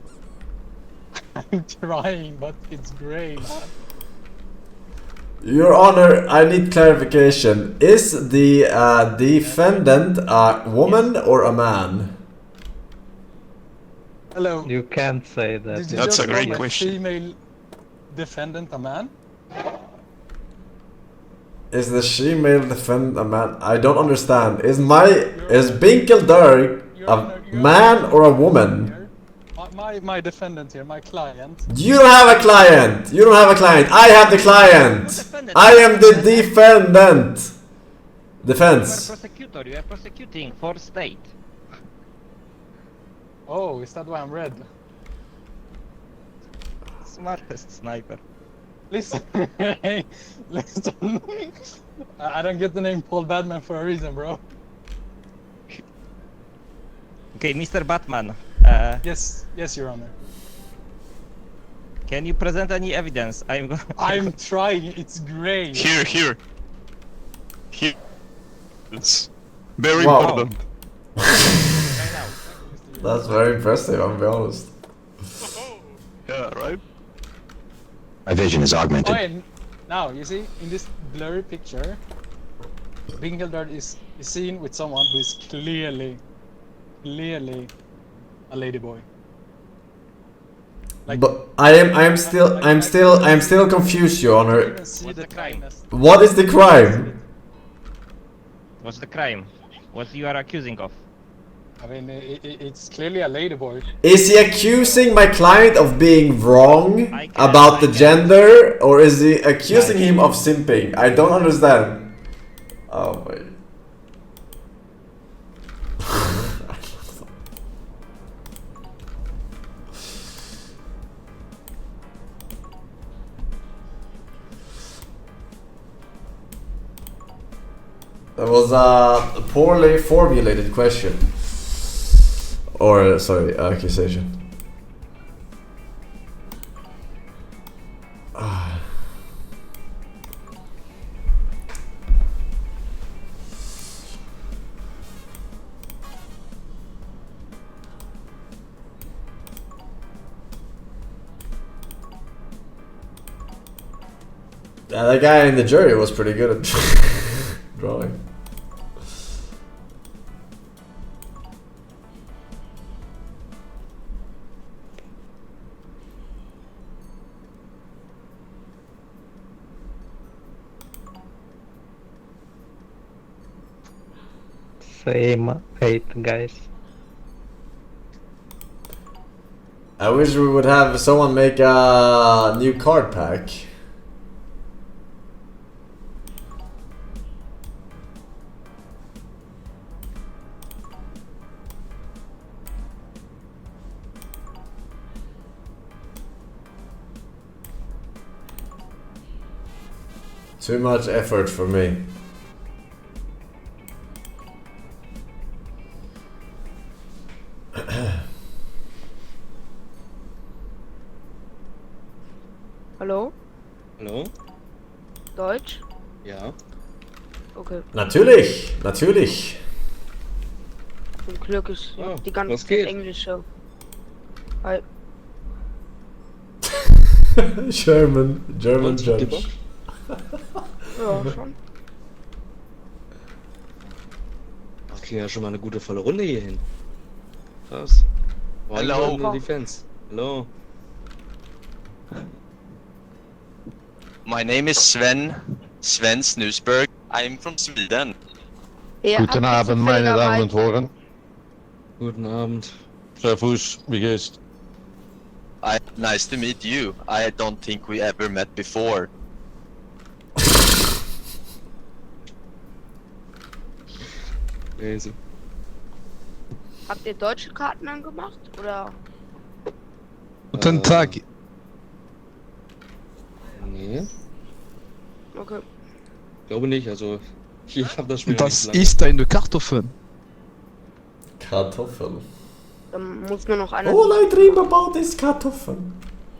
I'm trying, but it's gray, man. Your Honor, I need clarification. Is the defendant a woman or a man? Hello. You can't say that. Did you That's just a great call question. Female defendant a man? Is the she-male defendant a man? I don't understand. Is Binkelderg a man or a woman? My defendant here, my client. You don't have a client! You don't have a client! I have the client! I am the defendant! Defense. you are a prosecutor. You are prosecuting for state. Oh, is that why I'm red? Smartest sniper. Listen, listen. I don't get the name Paul Badman for a reason, bro. Okay, Mr. Batman. Yes, Your Honor. Can you present any evidence? I'm trying. It's gray. Here. It's very Wow. important. That's very impressive, I'm be honest. Yeah, right? My vision is augmented. Oh, and now you see in this blurry picture, Binkelderg is seen with someone who is clearly a ladyboy. But I'm still confused, Your Honor. See the kindness. What is the crime? What's the crime? What you are accusing of? I mean, it's clearly a ladyboy. Is he accusing my client of being wrong about the gender, or is he accusing him of simping? I don't understand. Oh my. That was a poorly formulated question. Or, sorry, accusation. That guy in the jury was pretty good at drawing. Same fate, guys. I wish we would have someone make a new card pack. Too much effort for me. Hallo? Hallo? Deutsch? Ja. Okay. Natürlich, natürlich. Zum Glück ist Oh, die ganze was Zeit geht? Englisch so. Hi. German Und, habt ihr Judge. Bock? Ja, schon. Okay, ja schon mal eine gute volle Runde hierhin. Krass. Hello. Hello. Defense. Hello. My name is Sven Snusberg. I'm from Sweden. Ja, Guten habt ihr Abend, meine zufälligerweise- Damen und Herren. Guten Abend. Servus, wie geht's? Nice to meet you. I don't think we ever met before. Crazy. Habt ihr deutsche Karten angemacht? Oder? Guten Tag. Nee, Okay. glaube nicht. Also, ich habe das Spiel Das nicht so ist eine Kartoffel. Kartoffel. Dann muss nur noch einer. All I dream about is Kartoffeln.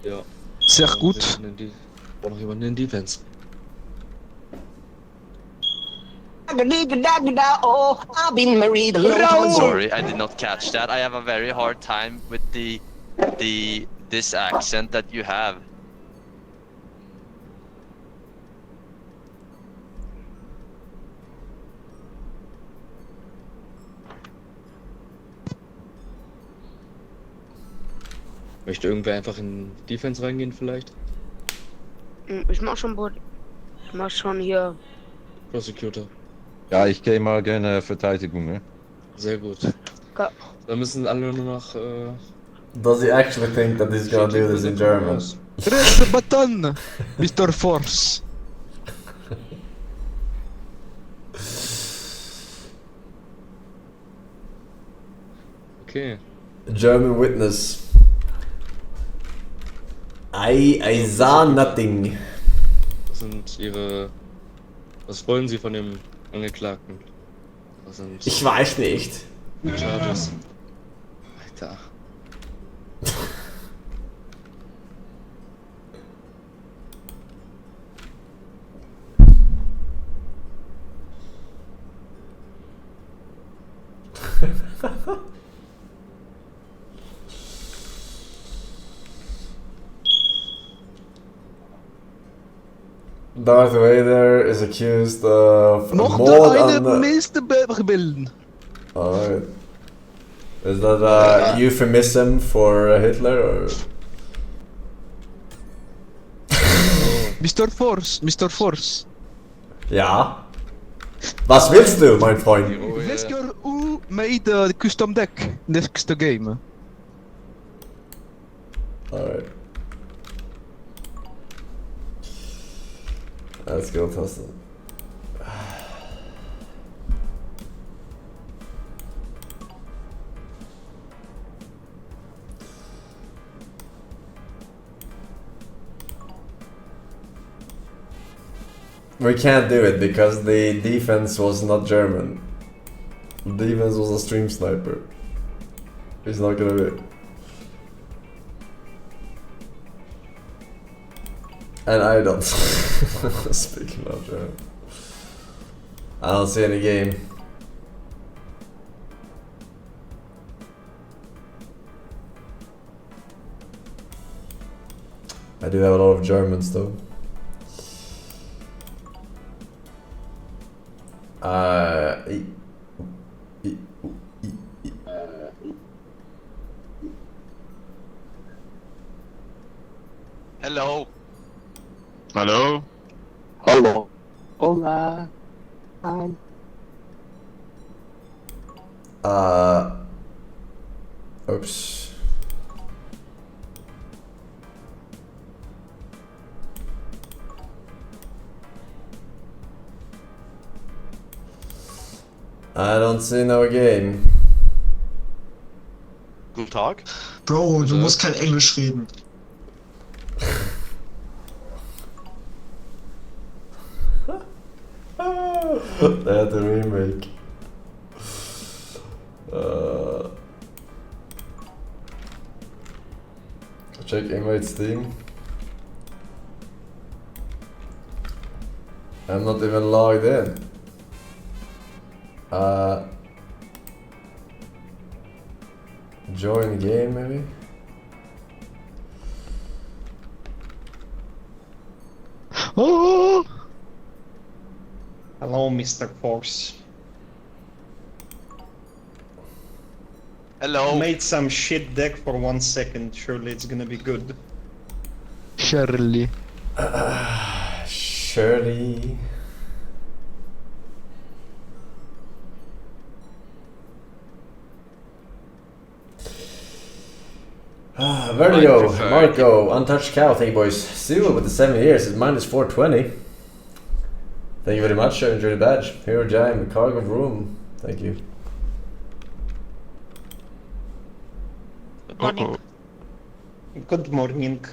lange. Ja. Sehr gut. Braucht noch jemanden in Defense. Oh, I've been married a long time ago. Sorry, I did not catch that. I have a very hard time with this accent that you have. Möchte irgendwer einfach in Defense reingehen vielleicht? Ich mach schon Ich mach schon hier. Prosecutor. Ja, ich gehe mal gerne Verteidigung, ne? Sehr gut. Ka Da müssen alle nur noch. Does he actually think that he's gonna do this in German? Press the button, Mr. Force. Okay. German witness. I saw nothing. Was sind Ihre. Was wollen Sie von dem Angeklagten? Was sind Ich weiß nicht. die Charges? Alter. Darth Vader is accused of Noch mord eine on the... meeste bilden. Alright. Is that a euphemism for Hitler or... Mr. Force. Ja. Was willst du, mein Freund? Wesker, who made the custom deck next game? Alright. Let's go, Thorsten. We can't do it because the defense was not German. The defense was a stream sniper. He's not gonna do it. And I don't speaking of German. I don't see any game. I do have a lot of Germans though. Hello. Hallo? Hello. Hola. Hi. Oops. I don't see no game. Guten Tag. Bro, du musst kein Englisch reden. They had the remake. Check invite Steam. I'm not even logged in. Join game maybe? Oh! Hello, Mr. Force. Hello. Made some shit deck for 1 second. Surely it's gonna be good. Surely. Surely. Vertigo, Marco, Untouched Cow, thank you boys. Sue with the 7 years is minus 420. Thank you very much, I enjoyed the badge. Hero Jam, Cargo Room, thank you. Good morning. Good morning.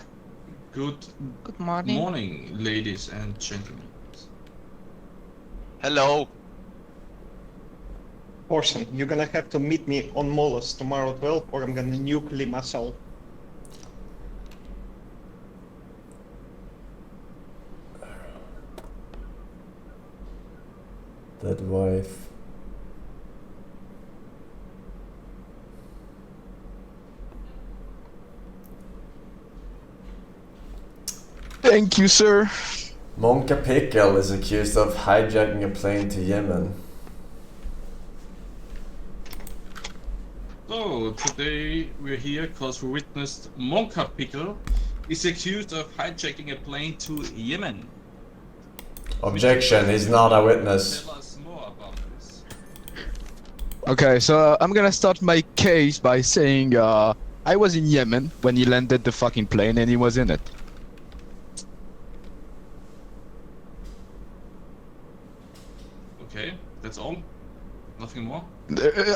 Good morning. Ladies and gentlemen. Hello. Forsen, you're gonna have to meet me on Molos tomorrow 12 or I'm gonna nuke Limassol. That wife. Thank you, sir. Monka Pickle is accused of hijacking a plane to Yemen. So, today we're here because we witnessed Monka Pickle is accused of hijacking a plane to Yemen. Objection, he's not a witness. Tell us more about this. Okay, so I'm gonna start my case by saying I was in Yemen when he landed the fucking plane and he was in it. Okay, that's all? Nothing more?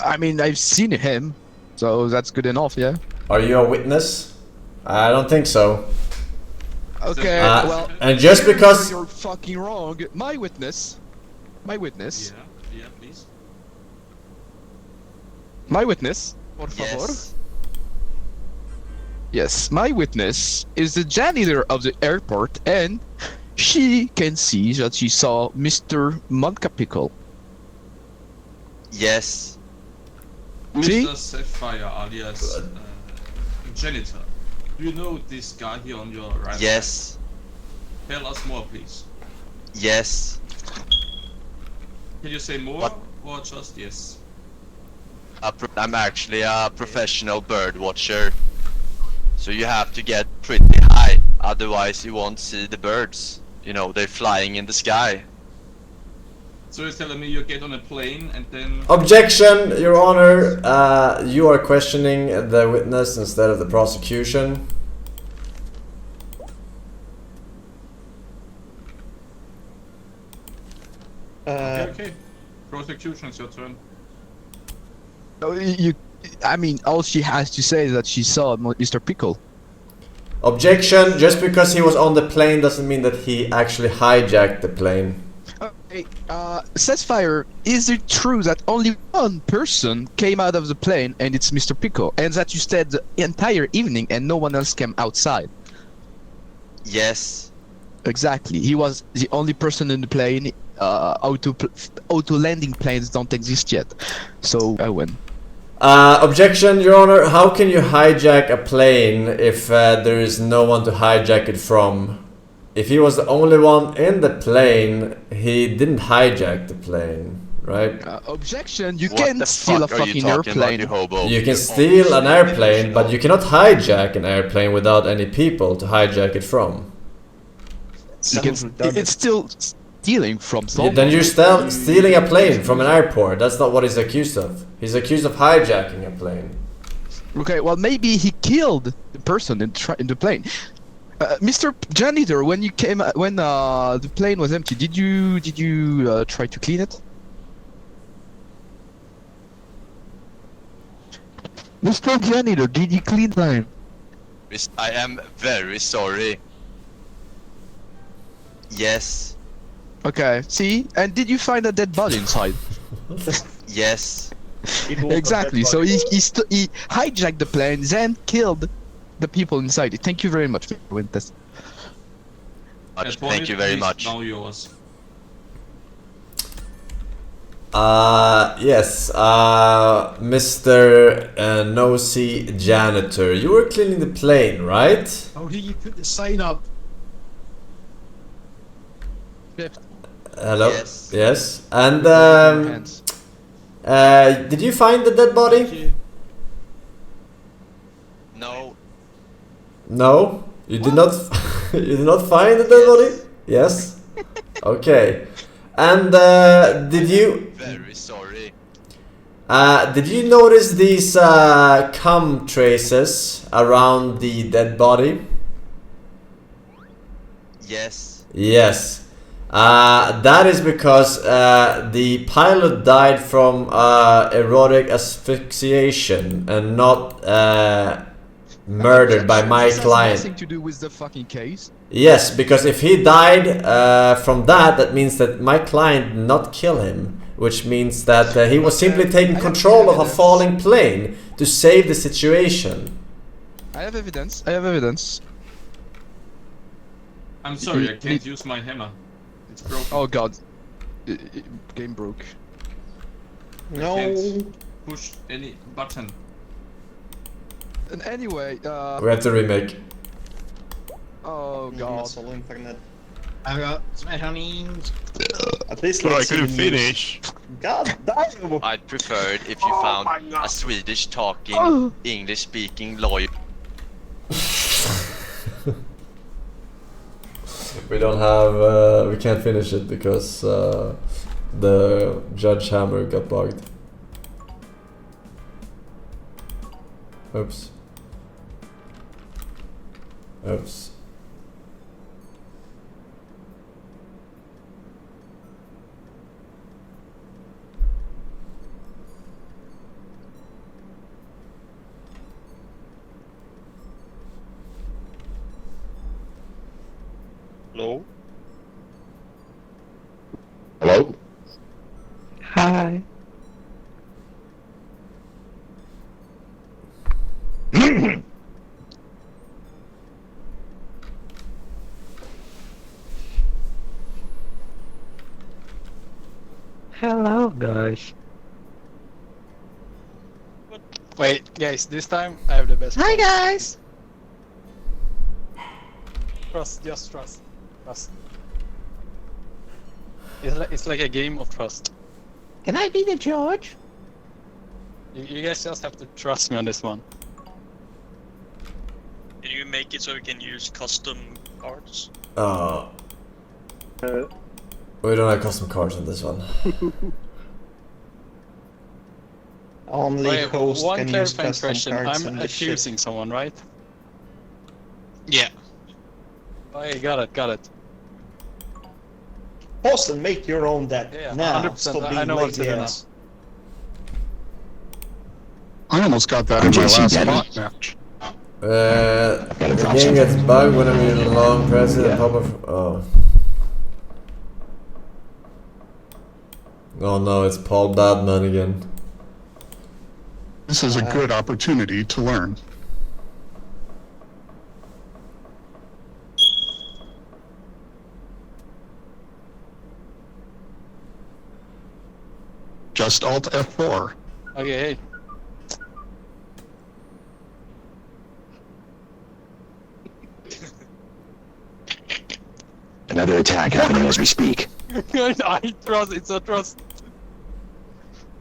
I mean, I've seen him, so that's good enough, yeah? Are you a witness? I don't think so. Okay, well... And just because... You're fucking wrong. My witness... Yeah, please. My witness, por favor. Yes. Yes, my witness is the janitor of the airport, and she can see that she saw Mr. Monka Pickle. Yes. See? Mr. Sapphire alias janitor. Do you know this guy here on your right? Yes. Side? Tell us more, please. Yes. Can you say more or just yes? I'm actually a professional bird watcher. So you have to get pretty high, otherwise you won't see the birds. You know, they're flying in the sky. So you're telling me you get on a plane and then... Objection, Your Honor. You are questioning the witness instead of the prosecution. Okay. Prosecution, it's your turn. I mean, all she has to say is that she saw Mr. Pickle. Objection, just because he was on the plane doesn't mean that he actually hijacked the plane. Okay, Sapphire, is it true that only one person came out of the plane and it's Mr. Pickle, and that you stayed the entire evening and no one else came outside? Yes. Exactly, he was the only person in the plane. Auto landing planes don't exist yet, so I win. Objection, Your Honor. How can you hijack a plane if there is no one to hijack it from? If he was the only one in the plane, he didn't hijack the plane, right? Objection, you can't steal a fucking airplane. You can steal an airplane, but you cannot hijack an airplane without any people to hijack it from. It's still stealing from someone. Then you're still stealing a plane from an airport. That's not what he's accused of. He's accused of hijacking a plane. Okay, well maybe he killed the person in the plane. Mr. Janitor, when you came, when the plane was empty, did you try to clean it? Mr. Janitor, did you clean the plane? I am very sorry. Yes. Okay, see? And did you find a dead body inside? Yes. Exactly. So he hijacked the plane, then killed the people inside it. Thank you very much, Winters. Thank you very much. Now yours. Yes, Mr. Nosy Janitor, you were cleaning the plane, right? How did you put the sign up? Hello? Yes. Yes. And, did you find the dead body? No. No? You did not you did not find the dead body? Yes. Okay. And did you Very sorry. did you notice these cum traces around the dead body? Yes. Yes. That is because the pilot died from erotic asphyxiation and not murdered by my This has client. nothing to do with the fucking case. Yes, because if he died from that means that my client did not kill him, which means that he was simply taking control of a falling plane to save the situation. I have evidence. I have evidence. I'm sorry, I can't use my hammer. It's broken. Oh god. Game broke. I No. can't push any button. And anyway, We have to remake. oh god. Muscle internet. I got special needs. At least But I let's see couldn't the news. finish. God damn! I'd prefer it if you found a Swedish talking, English speaking lawyer. We don't have we can't finish it because the judge hammer got bugged. Oops. Oops. Hello? Hello? Hi. Hello, guys. Wait, guys, this time I have the best. Hi guys! Trust, just trust. Trust. It's like a game of trust. Can I be the judge? You guys just have to trust me on this one. Can you make it so we can use custom cards? We don't have custom cards on this one. Only Wait, host one can use clarifying custom question. cards I'm in the ship. accusing someone, right? Yeah. Okay, got it. Forsen, make your own deck. Yeah, now, 100%, stop I being know what to lazy do now. ass. I almost got that in my last bot match. The game gets bugged whenever you long press it and pop up. Oh. Oh no, it's Paul Badman again. This is a good opportunity to learn. Just Alt F4. Okay, hey. Another attack happening as we speak. I trust, it's a trust.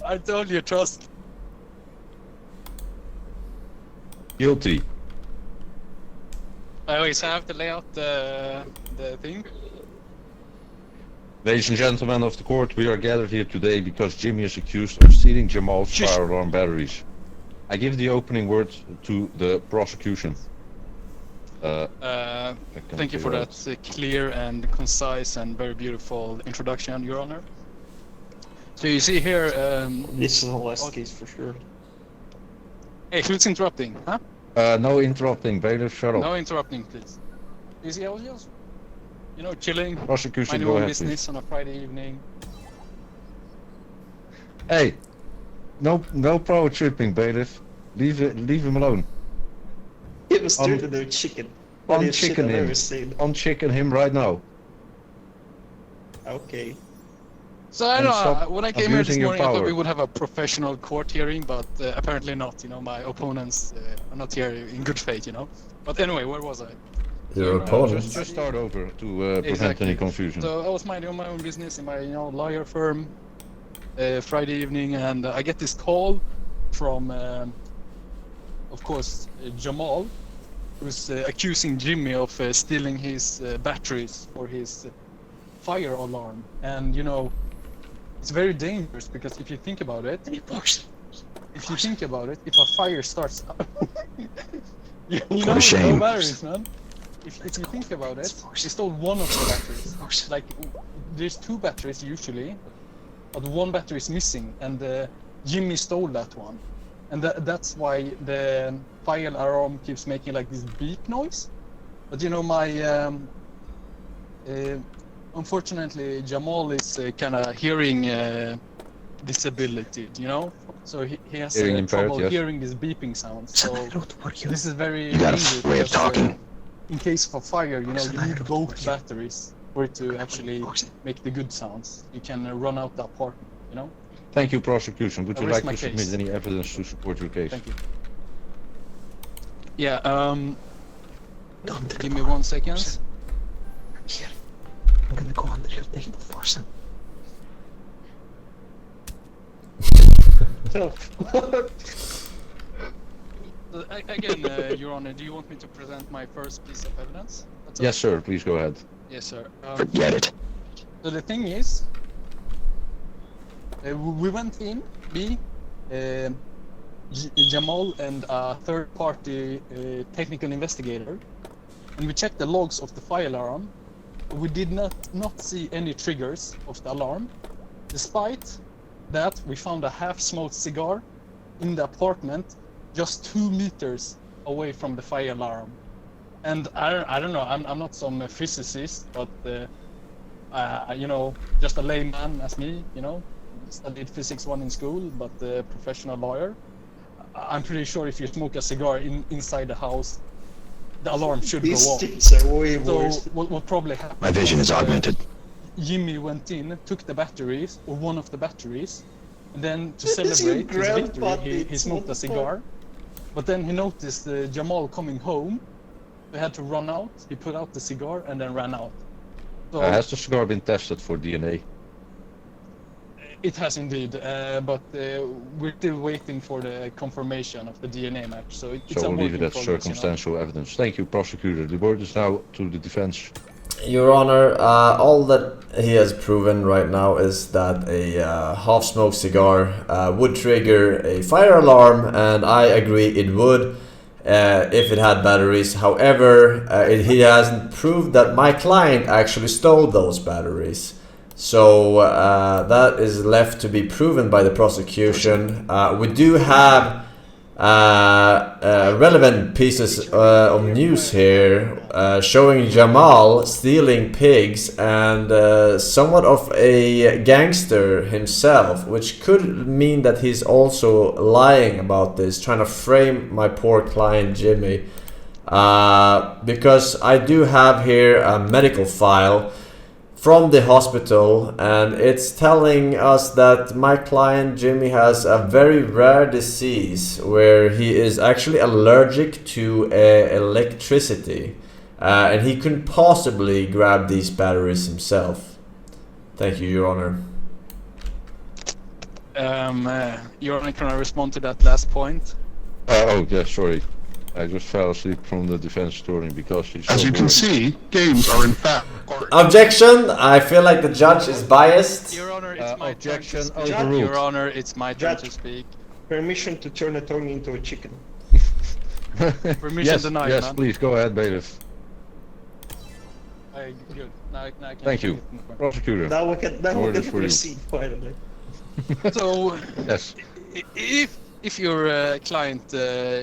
I told you, trust. Guilty. I always have to lay out the thing. Ladies and gentlemen of the court, we are gathered here today because Jimmy is accused of stealing Jamal's fire alarm batteries. I give the opening words to the prosecution. Thank you for that clear and concise and very beautiful introduction, Your Honor. So you see here, this is a last case for sure. Hey, who's interrupting? Huh? No interrupting, bailiff, shut up. No interrupting, please. You see audios? You know, chilling, Prosecution, minding go my own ahead, business on a Friday evening. Hey, no power tripping, bailiff. Leave him alone. He was treated their chicken. Funniest shit I've ever seen. Unchicken him right now. Okay. So I don't know, when I came here this abusing your morning I thought power. we would have a professional court hearing, but apparently not, you know, my opponents are not here in good faith, you know. But anyway, where was I? Your opponent. Just start over to prevent any confusion. So I was minding my own business in my, you know, lawyer firm Friday evening, and I get this call from, of course, Jamal, who's accusing Jimmy of stealing his batteries for his fire alarm. And, you know, it's very dangerous because if you think about it, if a fire starts up, you know, no batteries, man. If you think about it, he stole one of the batteries. Like, there's 2 batteries usually, but 1 battery is missing, and Jimmy stole that one. And that's why the fire alarm keeps making like this beep noise. But you know, my unfortunately, Jamal is kind of hearing disability, you know? So he has trouble hearing this beeping sound. So this is very dangerous way of talking. In case of a fire, you know, you need both batteries for it to actually make the good sounds. You can run out the apartment, you know? Thank you, prosecution. Would you like to case. submit any evidence to support your case? Thank you. Yeah, give me 1 second. Here. I'm gonna go under your table, Forsen. Again, Your Honor, do you want me to present my first piece of evidence? Yes, sir. Please go ahead. Yes, sir. Forget it. So the thing is, we went in, Jamal and a third-party technical investigator, and we checked the logs of the fire alarm. We did not see any triggers of the alarm. Despite that, we found a half-smoked cigar in the apartment, just 2 meters away from the fire alarm. And I don't know, I'm not some physicist, but you know, just a layman as me, you know, studied physics 1 in school, but a professional lawyer. I'm pretty sure if you smoke a cigar inside the house, the alarm should go off. These are way worse. So what probably happened? My vision is augmented. Jimmy went in, took the batteries, or one of the batteries, and then to celebrate his victory, he smoked a cigar. But then he noticed Jamal coming home. He had to run out. He put out the cigar and then ran out. So Has the cigar been tested for DNA? it has indeed, but we're still waiting for the confirmation of the DNA match. So it's So a we'll leave work it in as progress, circumstantial evidence. Thank you, prosecutor. The word is now to the defense. Your Honor, all that he has proven right now is that a half-smoked cigar would trigger a fire alarm, and I agree it would if it had batteries. However, he hasn't proved that my client actually stole those batteries. So that is left to be proven by the prosecution. We do have relevant pieces of news here showing Jamal stealing pigs and somewhat of a gangster himself, which could mean that he's also lying about this, trying to frame my poor client Jimmy. Because I do have here a medical file from the hospital, and it's telling us that my client Jimmy has a very rare disease where he is actually allergic to electricity, and he couldn't possibly grab these batteries himself. Thank you, Your Honor. Your Honor, can I respond to that last point? Oh, yeah, sorry. I just fell asleep from the defense story because he's As so you can bored. see, games are in fact. Objection! I feel like the judge is biased. Your Honor, it's my turn to objection speak. overruled. Your Honor, it's my turn Judge. to speak. Permission to turn a tongue into a chicken. Permission yes, denied, yes, man. please go ahead, bailiff. Good. Now I can Thank you, prosecutor. Now we can Order for you. proceed finally. So, Yes. if your client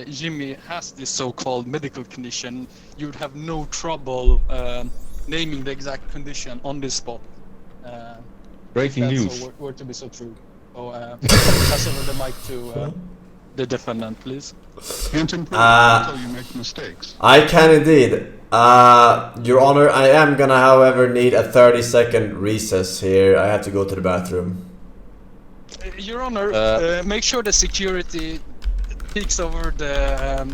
Jimmy has this so-called medical condition, you'd have no trouble naming the exact condition on this spot. Breaking that's news. So were to be so true. So pass over the mic to the defendant, please. Can't improve until you make mistakes. I can indeed. Your Honor, I am gonna, however, need a 30-second recess here. I have to go to the bathroom. Your Honor, make sure the security peeks over the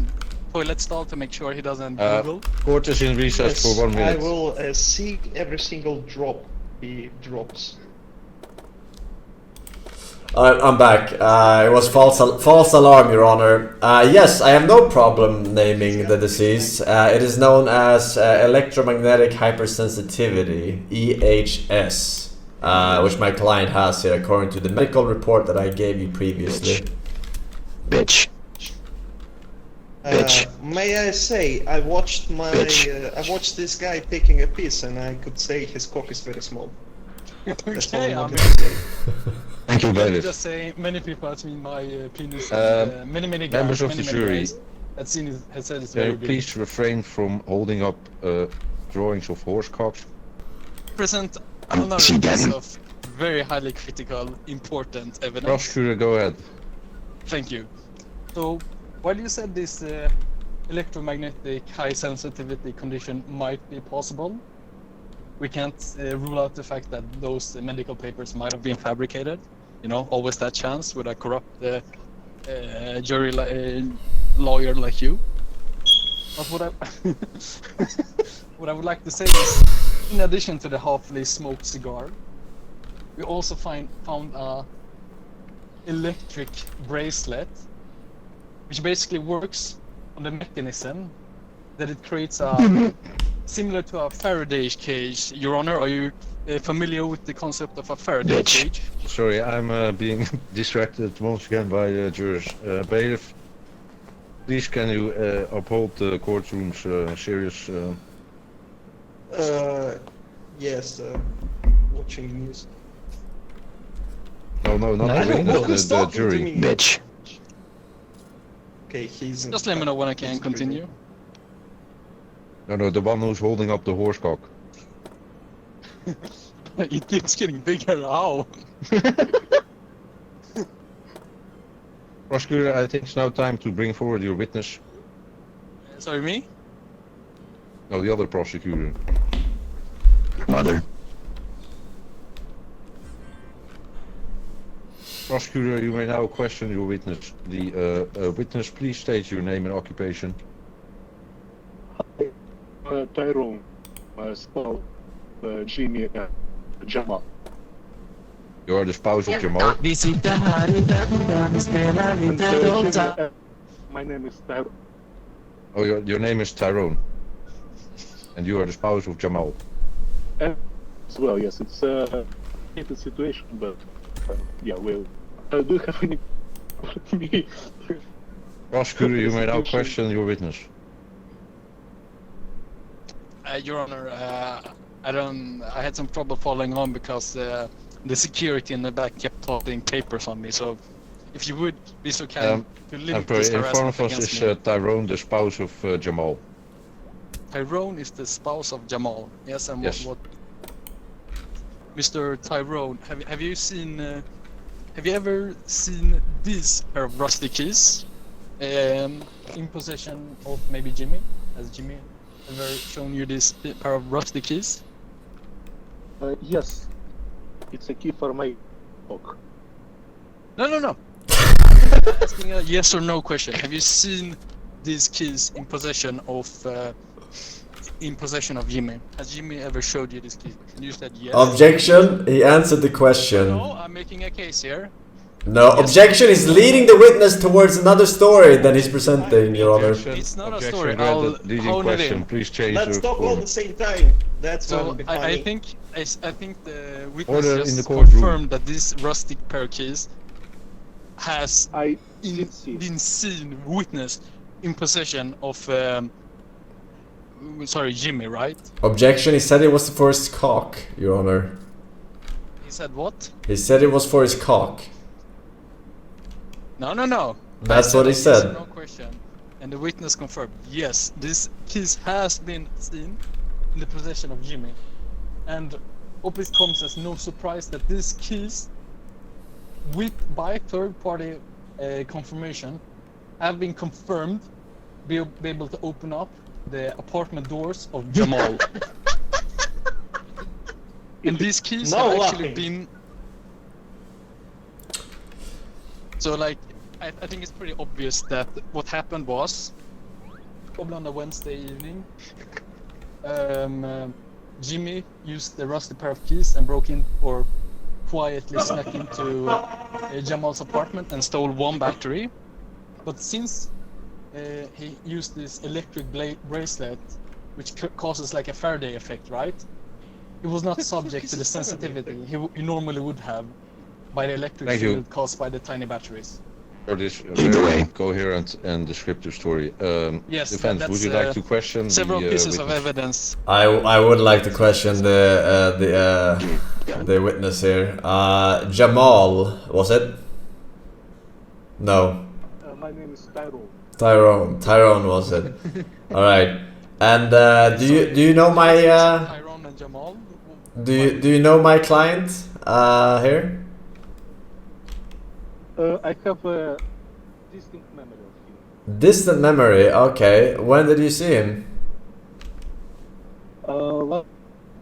toilet stall to make sure he doesn't Google. Court is in recess for 1 minute. I will see every single drop he drops. I'm back. It was false alarm, Your Honor. Yes, I have no problem naming the disease. It is known as electromagnetic hypersensitivity, EHS, which my client has here according to the medical report that I gave you previously. Bitch. May I say, I watched this guy taking a piss, and I could say his cock is very small. That's all I wanted to say. Thank you, Let me ladies. just say, many people have seen my penis. Many guys, members of the many jury, guys have seen it, have said it's can very you big. please refrain from holding up drawings of horse cocks? Present another piece of very highly critical, important evidence. Prosecutor, go ahead. Thank you. So, while you said this electromagnetic high sensitivity condition might be possible, we can't rule out the fact that those medical papers might have been fabricated. You know, always that chance with a corrupt jury lawyer like you. But what I would like to say is, in addition to the halfly smoked cigar, we also found a electric bracelet, which basically works on the mechanism that it creates a similar to a Faraday cage. Your Honor, are you familiar with the concept of a Faraday cage? Sorry, I'm being distracted once again by jurors. Bailiff, please can you uphold the courtroom's serious... Yes, watching news. No, not the witness, the jury. Bitch. Okay, he's... Just let me know when I can continue. No, the one who's holding up the horse cock. It keeps getting bigger, ow! Prosecutor, I think it's now time to bring forward your witness. Sorry, me? No, the other prosecutor. Mother. Prosecutor, you may now question your witness. The witness, please state your name and occupation. Tyrone, spouse, Jimmy, and Jamal. You are the spouse of Jamal. My name is Tyrone. Oh, your name is Tyrone. And you are the spouse of Jamal. As well, yes, it's a heated situation, but yeah, well, do you have any... Prosecutor, you may now question your witness. Your Honor, I had some trouble following on because the security in the back kept holding papers on me. So, if you would be so kind to limit this in front harassment of us against is me. Tyrone, the spouse of Jamal. Tyrone is the spouse of Jamal. Yes, and Yes. what? Mr. Tyrone, have you seen? Have you ever seen this pair of rusty keys in possession of maybe Jimmy? Has Jimmy ever shown you this pair of rusty keys? Yes, it's a key for my book. No. I'm asking a yes or no question. Have you seen these keys in possession of Jimmy? Has Jimmy ever showed you this key? And you said yes. Objection. He answered the question. No, I'm making a case here. No, objection is leading the witness towards another story than he's presenting, Your Honor. It's not a Objection story. granted. I'll Leading hone it question. in. Please change Let's your talk all form. at the same time. That's So gonna be funny. I think the witness Order in the just courtroom. confirmed that this rustic pair of keys has been seen, witnessed in possession of Jimmy, right? Objection. He said it was for his cock, Your Honor. He said what? He said it was for his cock. No. That's I what he yes or said. No question. And the witness confirmed, yes, this keys has been seen in the possession of Jimmy. And hope it comes as no surprise that these keys, by third-party confirmation, have been confirmed be able to open up the apartment doors of Jamal. And these keys have actually been... So like, I think it's pretty obvious that what happened was, probably on a Wednesday evening, Jimmy used the rusty pair of keys and broke in, or quietly snuck into Jamal's apartment and stole one battery. But since he used this electric bracelet, which causes like a Faraday effect, right? He was not subject to the sensitivity he normally would have by the electric field caused by the tiny batteries. For this very coherent and descriptive story. Yes, Defense, would you like to question several the pieces of witness? evidence? I would like to question the witness here. Jamal, was it? No. My name is Tyrone. Tyrone was it? All right. And do you know my Tyrone and Jamal? do you know my client here? I have a distinct memory of him. Distant memory. Okay. When did you see him? Well,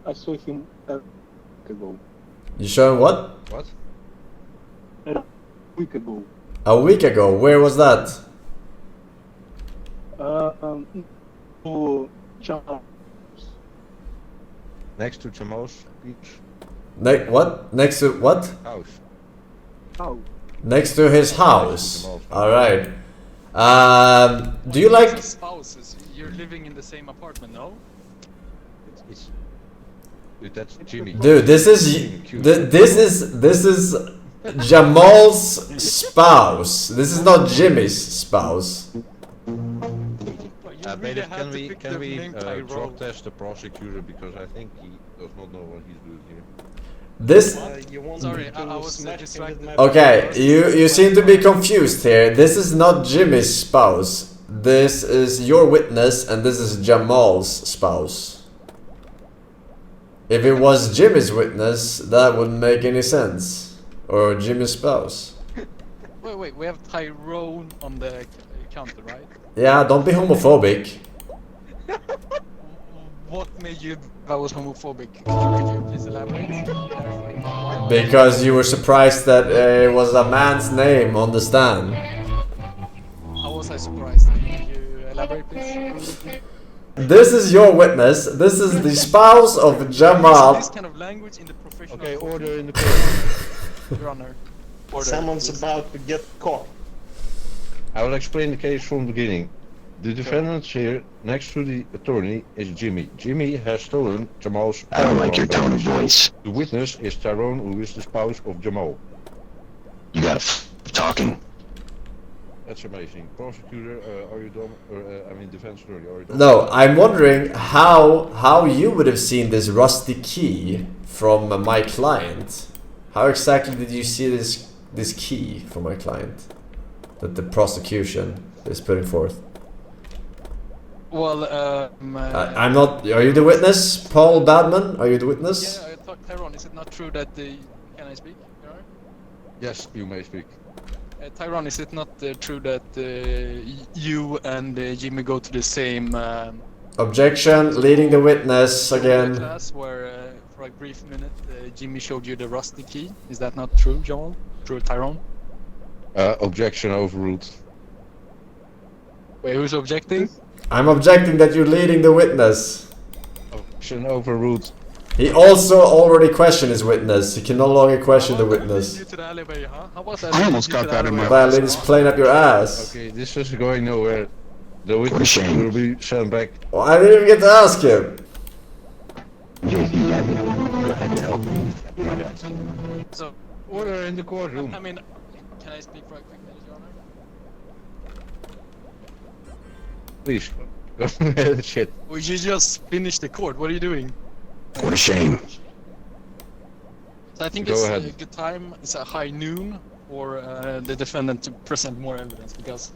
I saw him a week ago. You saw him what? What? A week ago. A week ago. Where was that? To Jamal. Next to Jamal's beach What? Next to what? house. How? Next to his house. All right. Do you like? Spouses. You're living in the same apartment, no? Dude, that's Jimmy. Dude, this is Jamal's spouse. This is not Jimmy's spouse. Bailiff, can we drop test the prosecutor, because I think he does not know what he's doing here. This. Sorry, I was distracted. Okay, you seem to be confused here. This is not Jimmy's spouse. This is your witness, and this is Jamal's spouse. If it was Jimmy's witness, that wouldn't make any sense. Or Jimmy's spouse. Wait, we have Tyrone on the counter, right? Yeah, don't be homophobic. What made you I was homophobic? Could you please elaborate? Because you were surprised that it was a man's name on the stand. How was I surprised? Could you elaborate, please? This is your witness. This is the spouse of Jamal. This kind of language in the professional. Okay, order in the court. Your Honor. Someone's about to get caught. I will explain the case from the beginning. The defendant here, next to the attorney, is Jimmy. Jimmy has stolen Jamal's... I don't like your tone of voice. The witness is Tyrone, who is the spouse of Jamal. You gotta talking. That's amazing. Prosecutor, are you done? I mean, defense attorney, are you done? No, I'm wondering how you would have seen this rusty key from my client. How exactly did you see this key from my client that the prosecution is putting forth? Well, I'm not. Are you the witness, Paul Badman? Are you the witness? Yeah, I thought Tyrone. Is it not true that the? Can I speak? Your Honor? Yes, you may speak. Tyrone, is it not true that you and Jimmy go to the same? Objection. Leading the witness again. Class where for a brief minute Jimmy showed you the rusty key. Is that not true, Jamal? True, Tyrone? Objection overruled. Wait, who's objecting? I'm objecting that you're leading the witness. Objection overruled. He also already questioned his witness. He can no longer question the witness. I almost got that in my... Violin is playing up your ass. Okay, this is going nowhere. The witness will be sent back. Well, I didn't even get to ask him. So, order in the courtroom. I mean, can I speak for a quick minute, Your Honor? Please, go ahead, shit. Well, you just finished the court. What are you doing? What a shame. So I think Go it's ahead. a good time. It's a high noon for the defendant to present more evidence, because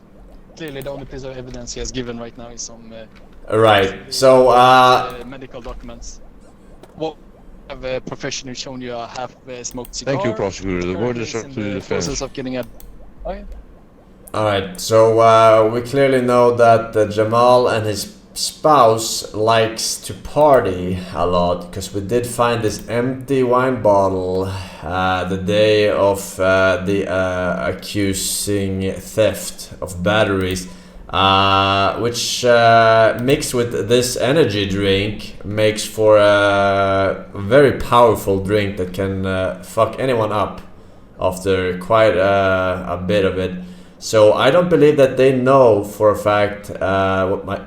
clearly the only piece of evidence he has given right now is some Right. So medical documents. What have a professional shown you a half smoked cigar? Thank you, prosecutor. The word is up to the defense. Process of getting a. Okay. Alright, so we clearly know that Jamal and his spouse likes to party a lot, because we did find this empty wine bottle the day of the accusing theft of batteries, which mixed with this energy drink makes for a very powerful drink that can fuck anyone up after quite a bit of it. So I don't believe that they know for a fact what my...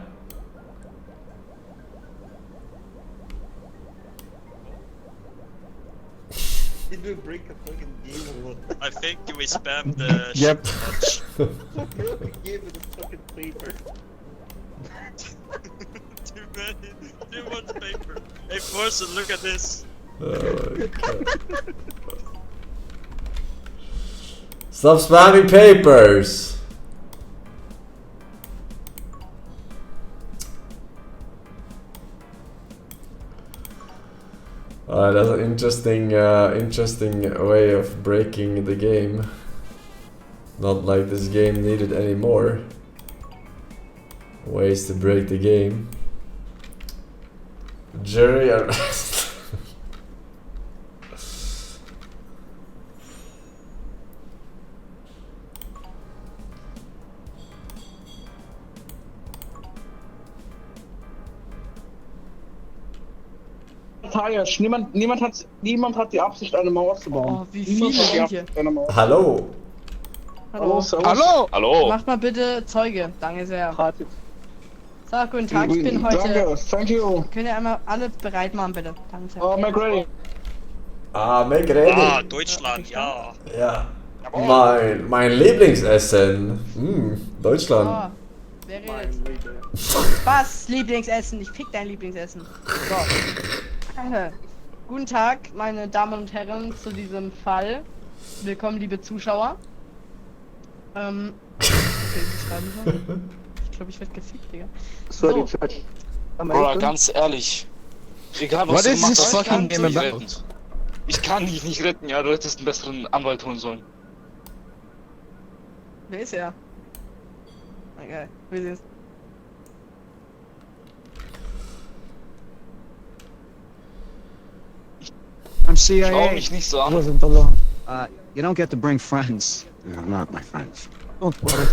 Did we break a fucking game or what? I think we spammed the Yep. too Give it a fucking paper. Too much paper. Hey Forsen, look at this. Stop spamming papers! That's an interesting way of breaking the game. Not like this game needed any more ways to break the game. Jury arrest. Tayash, niemand hat die Absicht, eine Mauer zu bauen. Oh, wie viele sind hier? Hallo. Hallo. Hallo. Hallo. Macht mal bitte Zeuge. Danke sehr. So, guten Tag, ich bin heute... Danke, thank you. Könnt ihr einmal alle bereit machen, bitte? Danke sehr. Oh, make ready. Make ready. Ah, Deutschland, ja. Ja. Mein Lieblingsessen. Deutschland. Oh, wer redet? Was? Lieblingsessen? Ich pick dein Lieblingsessen. So. Guten Tag, meine Damen und Herren, zu diesem Fall. Willkommen, liebe Zuschauer. Okay, wie schreiben soll? Ich glaube, ich werde gefickt, Digga. So. Bro, ganz ehrlich. Egal, was What du is machst, this ich kann fucking game dich about? retten. Ich kann dich nicht retten, ja, du hättest einen besseren Anwalt holen sollen. Wer ist er? Okay, wir sehen's. I'm CIA. Schau mich nicht so an. You don't get to bring friends. They're not my friends. Don't worry.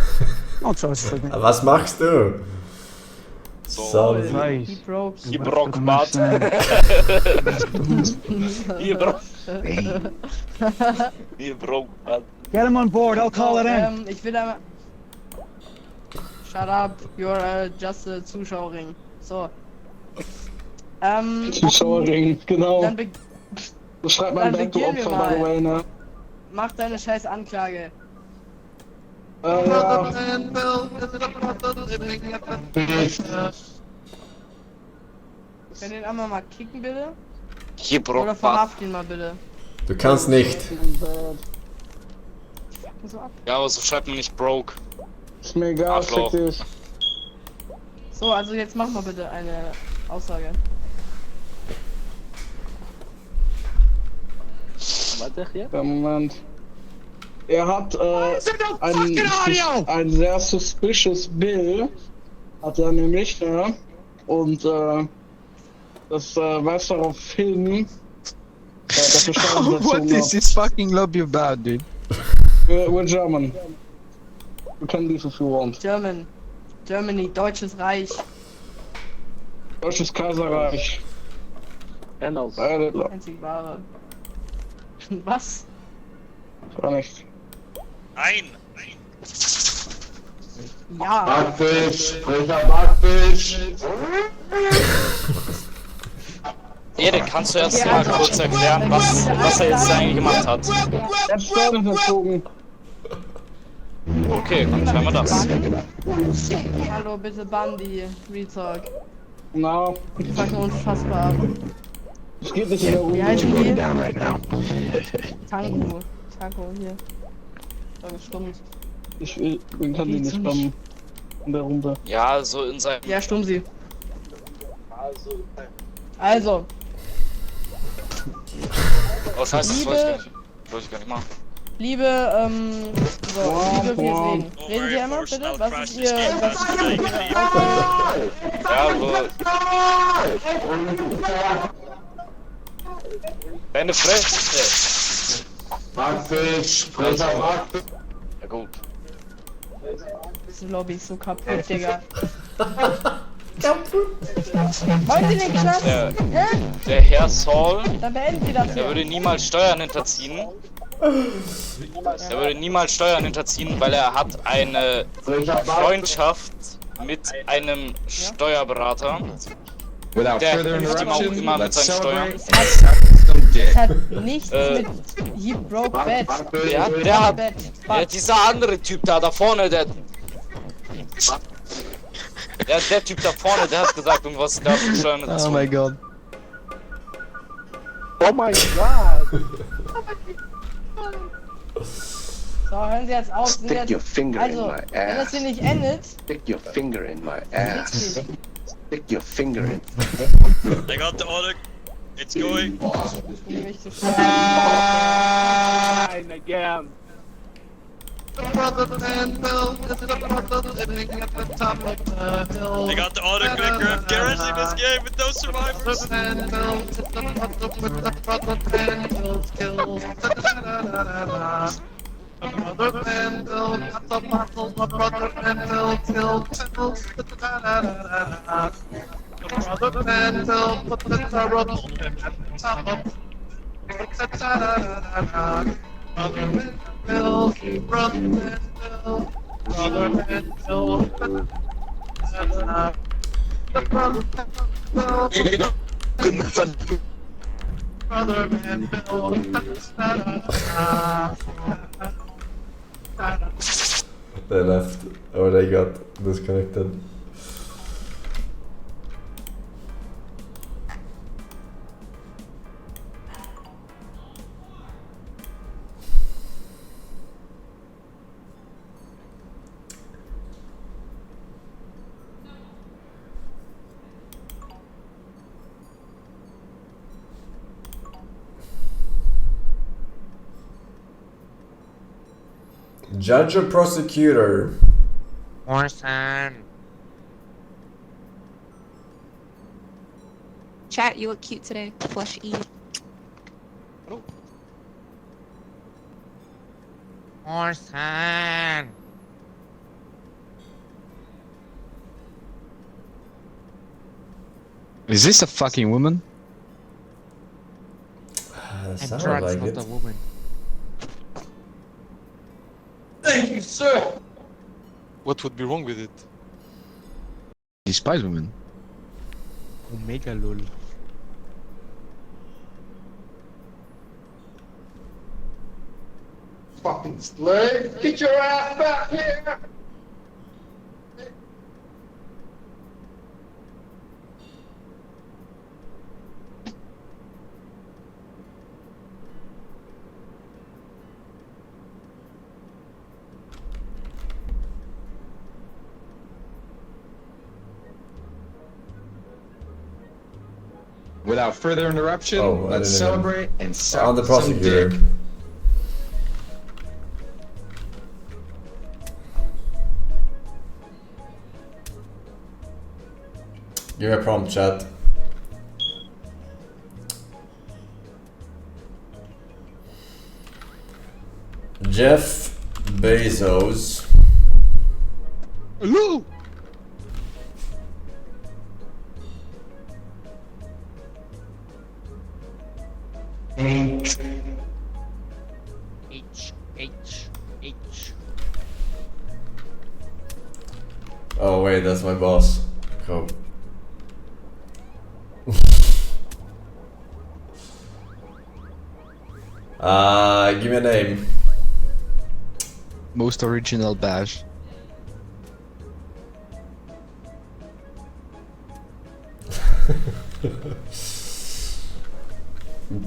Don't trust me. Was machst du? So. He broke. He broke Matt. He broke. He broke Matt. Get him on board. I'll call it in. Ich will einmal... Shut up. You're just a Zuschauerring. So. Zuschauerring, genau. Dann Das schreibt man back to Opfer, by the way, ne? Mach deine scheiß Anklage. Ja. Können den einmal mal kicken, bitte? He broke Oder verhaft ihn mal, bitte. Du kannst nicht. Ja, aber so schreibt man nicht broke. Ist mir egal, fick dich. So, also jetzt mach mal bitte eine Aussage. Ja, Moment. Er hat ein sehr suspicious Bill, hat er nämlich, ja. Und das weist darauf hin, dass er What is this fucking lobby about, dude? We're German. We can leave if you want. Germany, Deutsches Reich. Deutsches Kaiserreich. Einzig wahre. Was? Gar nicht. Nein! Ja. Backfisch, frischer Backfisch. Erik, kannst du erst mal kurz erklären, was er jetzt eigentlich gemacht hat? Er hat Steuern verzogen. Okay, dann hören wir das. Hallo, bitte Bandi, Retalk. Na. Die fucken uns fassbar ab. Es geht nicht in der Wie heißt die? Tanko, hier. Da gestummt. Ich kann die nicht spammen. in der Runde. Ja, so in seinem... Ja, Stumsi. Also. Was heißt das? Weiß ich gar nicht mal. Liebe, liebe Reden. Reden Sie einmal bitte? Was ist Ihr... Ja, so... Deine Fresse! Ja gut. Diese Lobby ist so kaputt, Digga. Wollen Sie den Knast? Der Herr Saul, Dann beenden Sie das der hier. würde niemals Steuern hinterziehen. Er würde niemals Steuern hinterziehen, weil er hat eine Freundschaft mit einem Steuerberater. Der hilft ihm auch immer mit seinen Steuern. Das hat nichts mit... He broke bed. Ja, dieser andere Typ da vorne, der Typ da vorne, der hat gesagt, irgendwas da für Steuern hinterziehen. Oh my god. Oh my god! So, hören Sie jetzt auf. Stick your finger in my Wenn das ass. hier nicht endet... Stick your finger in my ass. Stick your finger in. I got the order. It's going. And again. I got the auto clicker. Garaging this game with no survivors. They left, or they got disconnected. Judge or prosecutor? Forsen. Chat, you look cute today. Flush E. Forsen. Is this a fucking woman? Sounds like it. Woman. Thank you, sir. What would be wrong with it? Despise women. Omega lol. Fucking slave! Get your ass back here! Without further interruption, let's celebrate and suck On the prosecutor. some dick. Give me a prompt, chat. Jeff Bezos. Hello. H. Oh wait, that's my boss. Cool. Give me a name. Most original badge.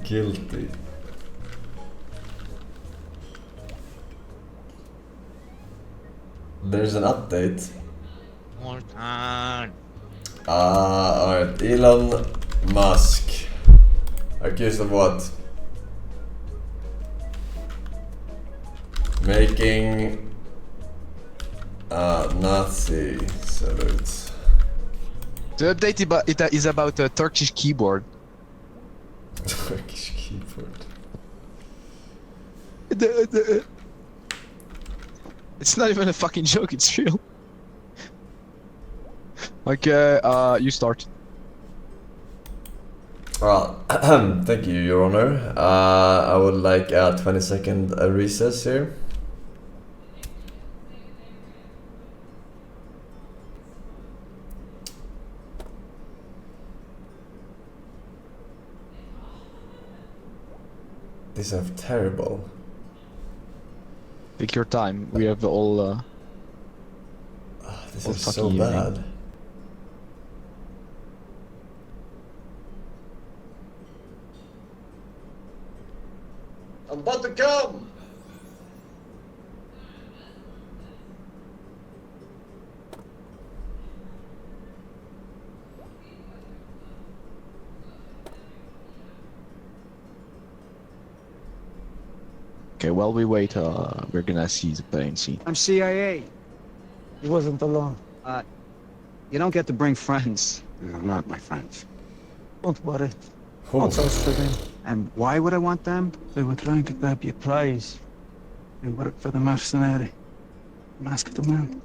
Guilty. There's an update. Forsen. Alright. Elon Musk. Accused of what? Making Nazi salutes. The update is about a Turkish keyboard. Turkish keyboard. It's not even a fucking joke, it's real. Okay, you start. Well, thank you, Your Honor. I would like a 20-second recess here. These are terrible. Take your time. We have all. This all is so fucking evening. bad. I'm about to come! Okay, while we wait, we're gonna see the plane scene. I'm CIA. He wasn't alone. You don't get to bring friends. They're not my friends. Don't worry. I'll toast for them. And why would I want them? They were trying to grab your prize. They work for the mercenary. Masked man.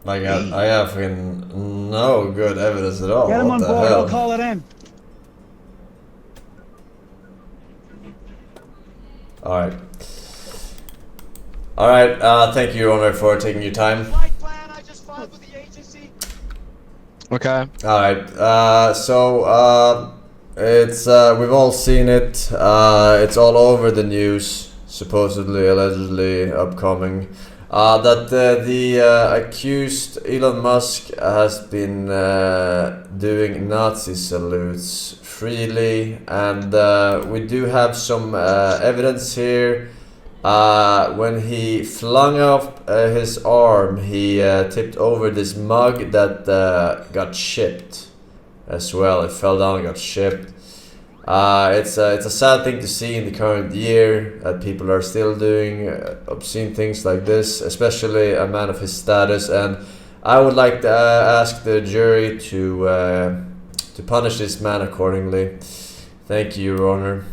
My god, I have fucking no good evidence at all. Get him What on the board, hell? I'll call it in. Alright. Alright, thank you, Your Honor, for taking your time. Okay. Alright, so, it's, we've all seen it. It's all over the news, supposedly, allegedly, upcoming. That the accused Elon Musk has been doing Nazi salutes freely, and we do have some evidence here. When he flung up his arm, he tipped over this mug that got shipped as well. It fell down and got shipped. It's a sad thing to see in the current year that people are still doing obscene things like this, especially a man of his status. And I would like to ask the jury to punish this man accordingly. Thank you, Your Honor.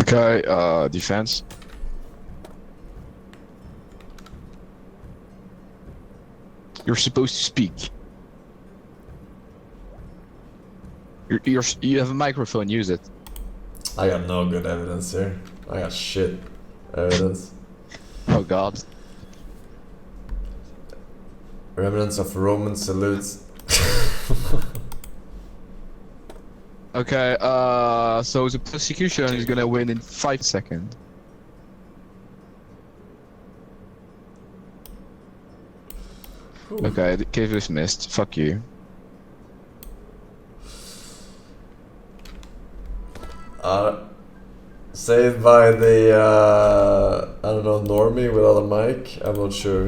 Okay, defense. You're supposed to speak. You have a microphone, use it. I got no good evidence here. I got shit evidence. Oh god. Remnants of Roman salutes. Okay, so the prosecution is gonna win in 5 seconds. Okay, the case dismissed. Fuck you. Saved by the, I don't know, normie without a mic? I'm not sure.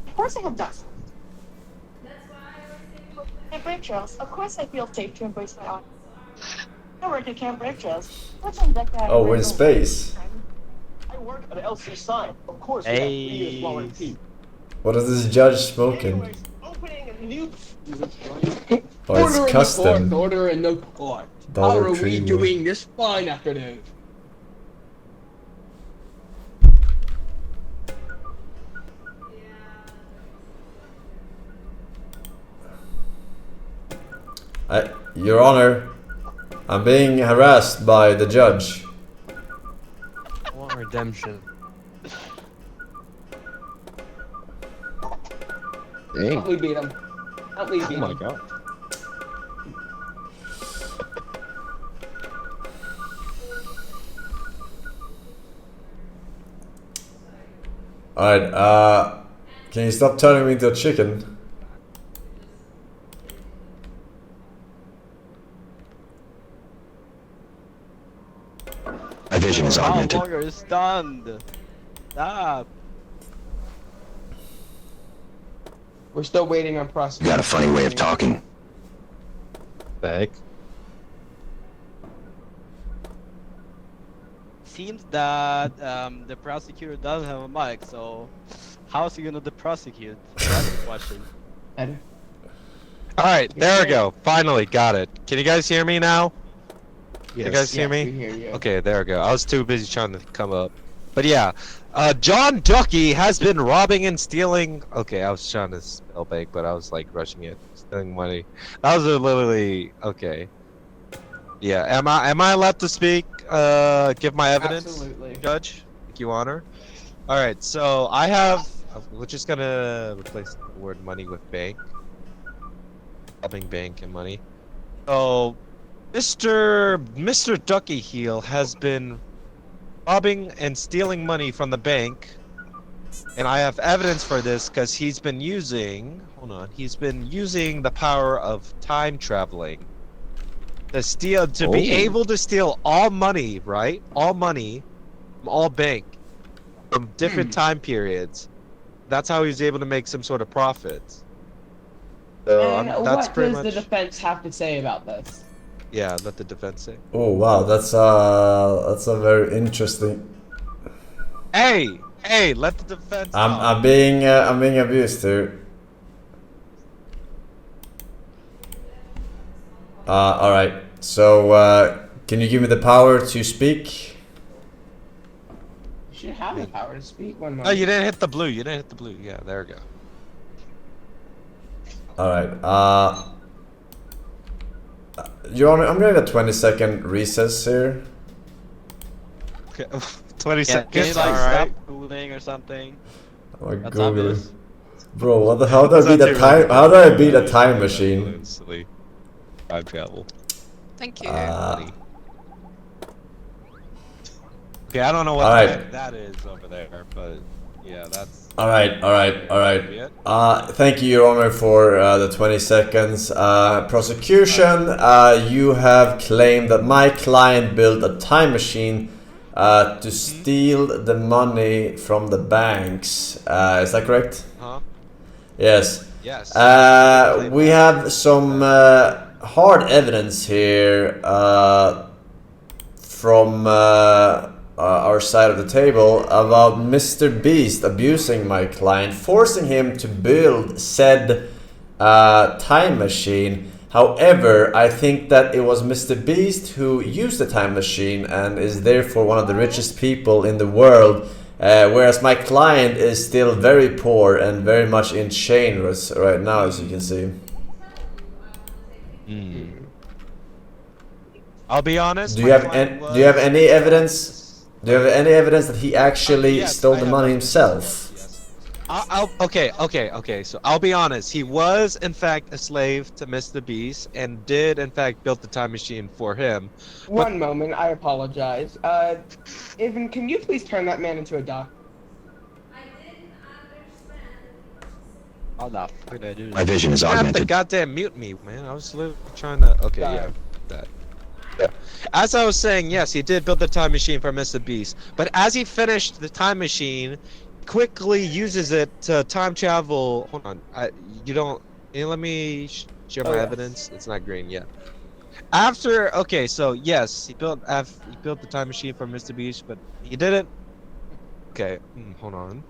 Of course I have dust. Camp Break Trails. Of course I feel safe to embrace my audience. I work at Camp Break Trails. Oh, we're in space. I work at LC Sign. Of course, Hey. What is this judge smoking? Oh, it's custom. Order and no court. Dollar How are Tree we doing this fine afternoon? Your Honor, I'm being harassed by the judge. I want redemption. Dang. We beat him. We beat him. Oh my god. Alright, can you stop turning me into a chicken? is augmented. lawyer is stunned. Stop. We're still waiting on You prosecution. got a funny way of talking. Back. Seems that the prosecutor doesn't have a mic, so how is he gonna prosecute? That's the question. Alright, there we go. Finally, got it. Can you guys hear me now? Yes. You guys hear Yes, me? we hear you. Okay, there we go. I was too busy trying to come up. But yeah, John Ducky has been robbing and stealing. Okay, I was trying to spell bank, but I was like rushing it, stealing money. That was literally okay. Yeah, am I allowed to speak? Give my evidence, Absolutely. Judge. Thank you, Honor. All right, so I have. We're just gonna replace the word money with bank. Robbing bank and money. So, Mr. Ducky Heel has been robbing and stealing money from the bank, and I have evidence for this because he's been using. Hold on, he's been using the power of time traveling to steal, to be able to steal all money, right? All money from all bank from different time periods. That's how he's able to make some sort of profit. So And that's what pretty does much. the defense have to say about this? Yeah, let the defense say. Oh wow, that's a very interesting. Hey, let the defense. I'm being abused here. All right. So can you give me the power to speak? You should have the power to speak. One moment. Oh, you didn't hit the blue. You didn't hit the blue. Yeah, there we go. All right. Your Honor, I'm doing a 20-second recess here. Okay, 20 Can seconds. you like Alright. stop googling or something? Oh my That's God. obvious. Bro, what the? How do I beat a time? How do I beat a time machine? Time travel. Thank you. Okay, I don't know what All the right. heck that is over there, but yeah, that's. All right. Thank you, Your Honor, for the 20 seconds. Prosecution, you have claimed that my client built a time machine to steal the money from the banks. Is that correct? Huh? Yes. Yes. We have some hard evidence here from our side of the table about Mr. Beast abusing my client, forcing him to build said time machine. However, I think that it was Mr. Beast who used the time machine and is therefore one of the richest people in the world, whereas my client is still very poor and very much in chain right now, as you can see. I'll be honest. Do you have any evidence? Do you have any evidence that he actually stole the money himself? Okay. So I'll be honest. He was in fact a slave to Mr. Beast and did in fact build the time machine for him. One moment, I apologize. Evan, can you please turn that man into a doc? How the fuck did I do My vision is You have to augmented. goddamn mute me, man. I was literally trying to. Okay, yeah. That. Yeah. As I was saying, yes, he did build the time machine for Mr. Beast, but as he finished the time machine, quickly uses it to time travel. Hold on, you don't. Can you let me share my evidence? It's not green yet. After, okay, so yes, he built the time machine for Mr. Beast, but he didn't. Okay, hold on.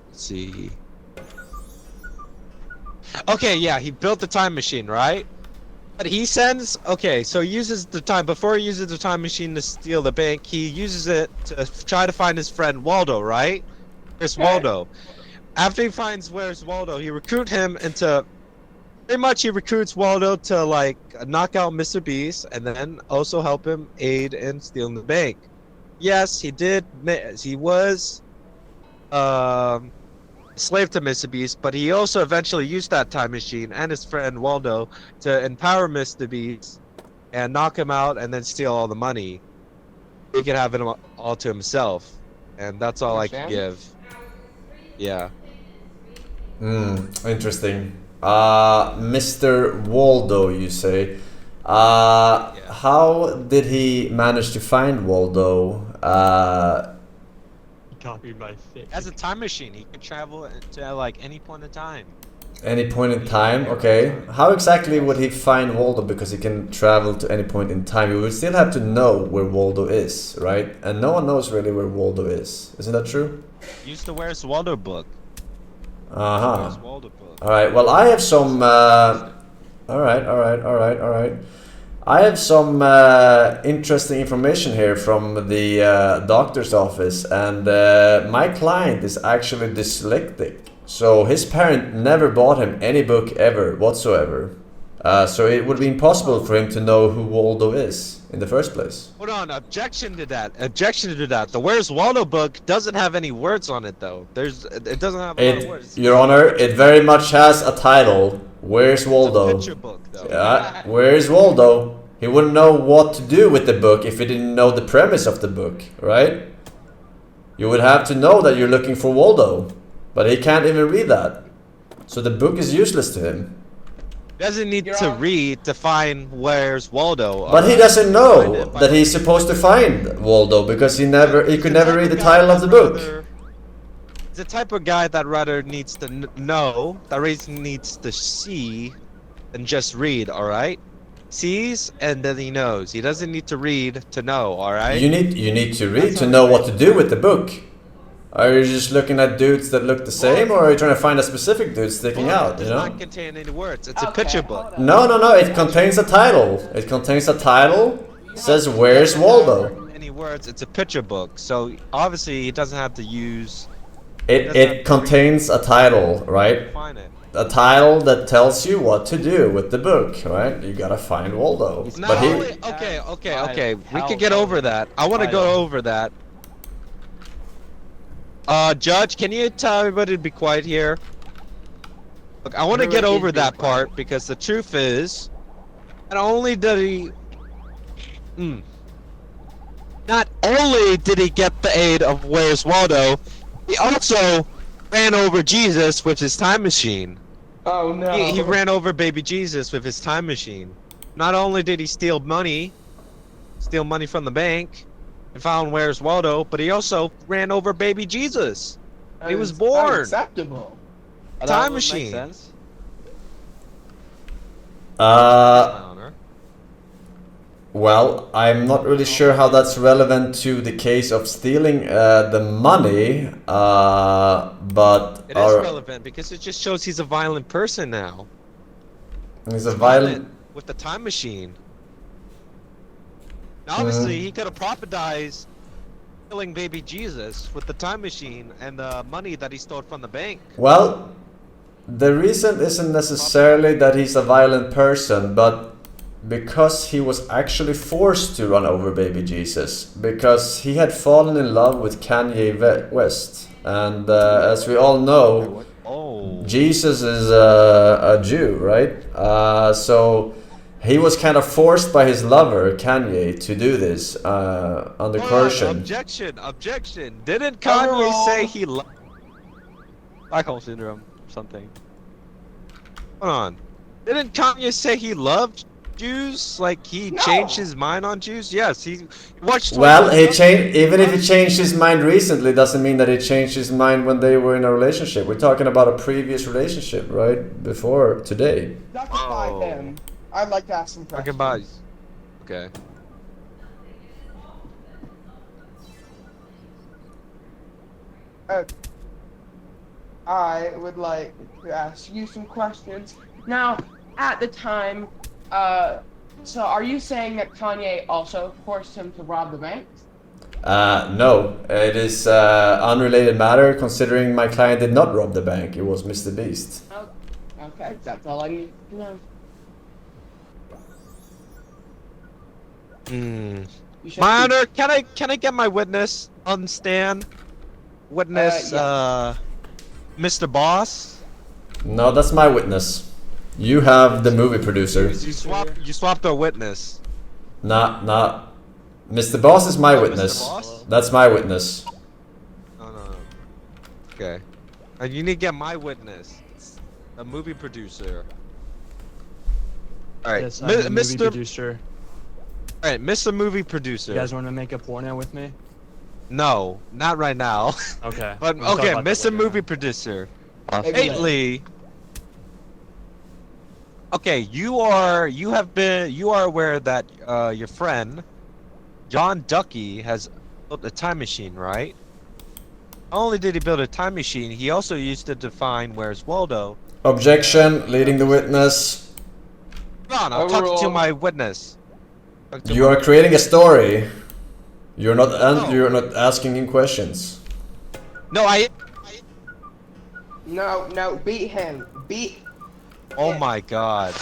Let's see. Okay, yeah, he built the time machine, right? But he sends, okay, so he uses the time, before he uses the time machine to steal the bank, he uses it to try to find his friend Waldo, right? Where's Waldo? After he finds where's Waldo, he recruits him into, pretty much he recruits Waldo to like knock out Mr. Beast and then also help him aid in stealing the bank. Yes, he did, he was slave to Mr. Beast, but he also eventually used that time machine and his friend Waldo to empower Mr. Beast and knock him out and then steal all the money. He could have it all to himself, and that's all I can give. Yeah. Interesting. Mr. Waldo, you say. How did he manage to find Waldo? Copied my face. As a time machine, he can travel to like any point in time. Any point in time? Okay. How exactly would he find Waldo? Because he can travel to any point in time. You would still have to know where Waldo is, right? And no one knows really where Waldo is. Isn't that true? Use the Where's Waldo book. Uh-huh. Alright, well I have some... Alright. I have some interesting information here from the doctor's office, and my client is actually dyslexic. So his parent never bought him any book ever whatsoever. So it would be impossible for him to know who Waldo is in the first place. Hold on, objection to that. The Where's Waldo book doesn't have any words on it though. It doesn't have a lot of words. Your Honor, it very much has a title. Where's Waldo? It's a picture book though. Yeah, where's Waldo? He wouldn't know what to do with the book if he didn't know the premise of the book, right? You would have to know that you're looking for Waldo. But he can't even read that. So the book is useless to him. He doesn't need to read to find Where's Waldo. But he doesn't know that he's supposed to find Waldo because he could never read the title of the book. He's the type of guy that rather needs to know, that rather needs to see than just read, alright? Sees and then he knows. He doesn't need to read to know, alright? You need to read to know what to do with the book. Are you just looking at dudes that look the same, or are you trying to find a specific dude sticking out, you know? It does not contain any words. It's a picture book. No, it contains a title. It contains a title, says Where's Waldo? Any words, it's a picture book. So obviously he doesn't have to use... It contains a title, right? Find it. A title that tells you what to do with the book, right? You gotta find Waldo. But he... Okay. We can get over that. I want to go over that. Judge, can you tell everybody to be quiet here? Look, I want to get over that part because the truth is, not only did he... Not only did he get the aid of Where's Waldo, he also ran over Jesus with his time machine. Oh no. He ran over baby Jesus with his time machine. Not only did he steal money from the bank, and found Where's Waldo, but he also ran over baby Jesus. He was born. Unacceptable. Time machine. Sense. Well, I'm not really sure how that's relevant to the case of stealing the money, but... It is relevant because it just shows he's a violent person now. He's a violent... With the time machine. Now, obviously, he could have prophetized killing baby Jesus with the time machine and the money that he stole from the bank. Well, the reason isn't necessarily that he's a violent person, but because he was actually forced to run over baby Jesus, because he had fallen in love with Kanye West, and as we all know, Jesus is a Jew, right? So he was kind of forced by his lover Kanye to do this under coercion. Objection! Didn't Kanye say he loved Stockholm syndrome, something. Hold on. Didn't Kanye say he loved Jews? Like he changed his mind on Jews? Yes, he watched. Well, he changed. Even if he changed his mind recently, doesn't mean that he changed his mind when they were in a relationship. We're talking about a previous relationship, right? Before today. Justify him. I'd like to ask some questions. Talking about. Okay. I would like to ask you some questions. Now, at the time, so are you saying that Kanye also forced him to rob the bank? No, it is unrelated matter considering my client did not rob the bank. It was Mr. Beast. Oh, okay, that's all I need to know. My Honor, can I get my witness on stand? Witness, Mr. Boss? No, that's my witness. You have the movie producer. You swapped our witness. Nah. Mr. Boss is my witness. That's my witness. No. Okay. And you need to get my witness. a movie producer. All right, Yes, I'm a movie Mr. producer. All right, Mr. Movie Producer. You guys want to make a porno with me? No, not right now. Okay. But We'll talk okay, about that Mr. later. Movie Producer. Awesome. Lately, okay, you are aware that your friend John Ducky has built a time machine, right? Not only did he build a time machine, he also used it to find where's Waldo. Objection, leading the witness. Come on, I'll talk to my witness. You are creating a story. You're not asking him questions. No, No, beat him. Beat. Oh my God.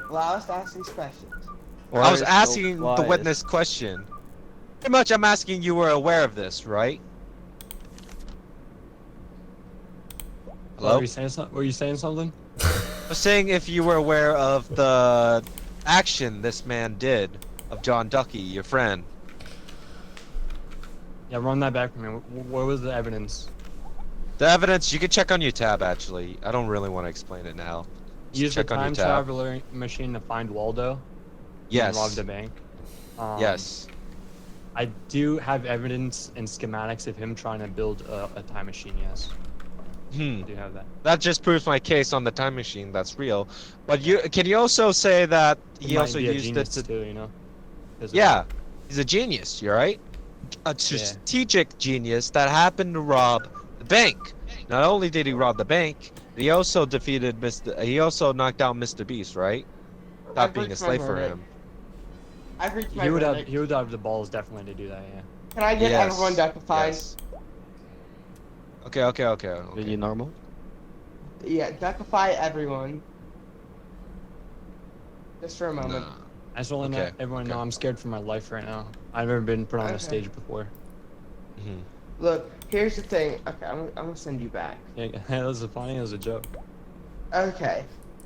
Allow us to ask these questions. I was asking the witness question. Pretty much, I'm asking you were aware of this, right? Hello? Were you saying something? I was saying if you were aware of the action this man did of John Ducky, your friend. Yeah, run that back for me. What was the evidence? The evidence, you can check on your tab, actually. I don't really want to explain it now. Just Use the check on your time tab. traveler machine to find Waldo. Yes. And rob the bank. Yes. I do have evidence and schematics of him trying to build a time machine, yes. I do have that. That just proves my case on the time machine. That's real. But can you also say that he also used it to? Too, you know? Yeah, he's a genius. You're right. A strategic genius that happened to rob the bank. Not only did he rob the bank, he also defeated He also knocked out Mr. Beast, right? Stop being a slave for him. I've reached my He would verdict. have the balls definitely to do that, yeah. Can I get everyone duckified? Yes. Okay. Are you normal? Yeah, duckify everyone. Just for a moment. I just want to let everyone know I'm scared for my life right now. I've never been put on a stage before. Look, here's the thing. Okay, I'm gonna send you back. Yeah, that was funny. It was a joke. Okay.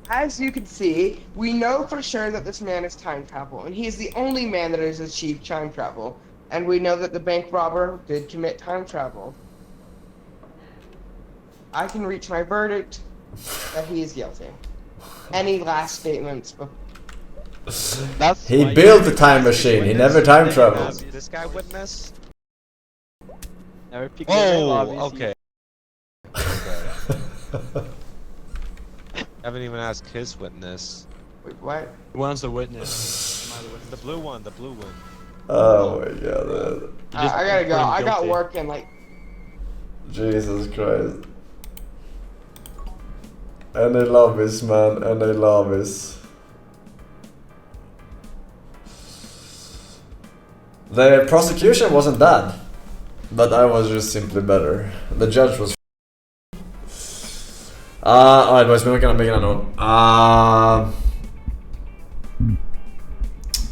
As you can see, we know for sure that this man is time travel, and he is the only man that has achieved time travel. And we know that the bank robber did commit time travel. I can reach my verdict that he is guilty. Any last statements? He built the time machine. He never time traveled. This guy witness? Never picked okay. Haven't even asked his witness. Wait, what? Who wants a witness? The blue one. Oh my God. I gotta go. I got work in like. Jesus Christ. And I love this, man. And I love this. The prosecution wasn't bad, but I was just simply better. The judge was. Alright, boys, we're gonna make another one.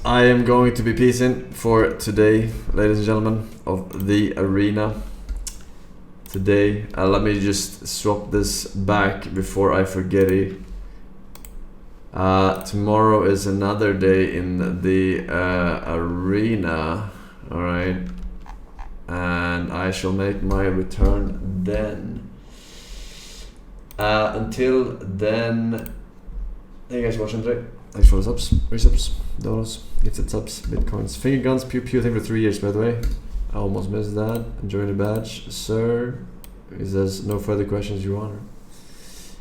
I am going to be peacing for today, ladies and gentlemen of the arena. Today, let me just swap this back before I forget it. Tomorrow is another day in the arena, alright, and I shall make my return then. Until then, thank you guys for watching today. Thanks for the subs, resubs, dollars, gifted subs, bitcoins, finger guns, pew pew. Thank you for 3 years, by the way. I almost missed that. Enjoy the badge, sir. He says no further questions, Your Honor.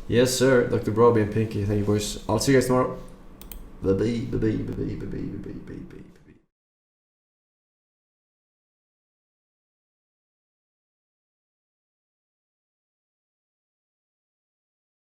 Yes, sir. Dr. Broby and Pinky. Thank you, boys. I'll see you guys tomorrow. Bye bye.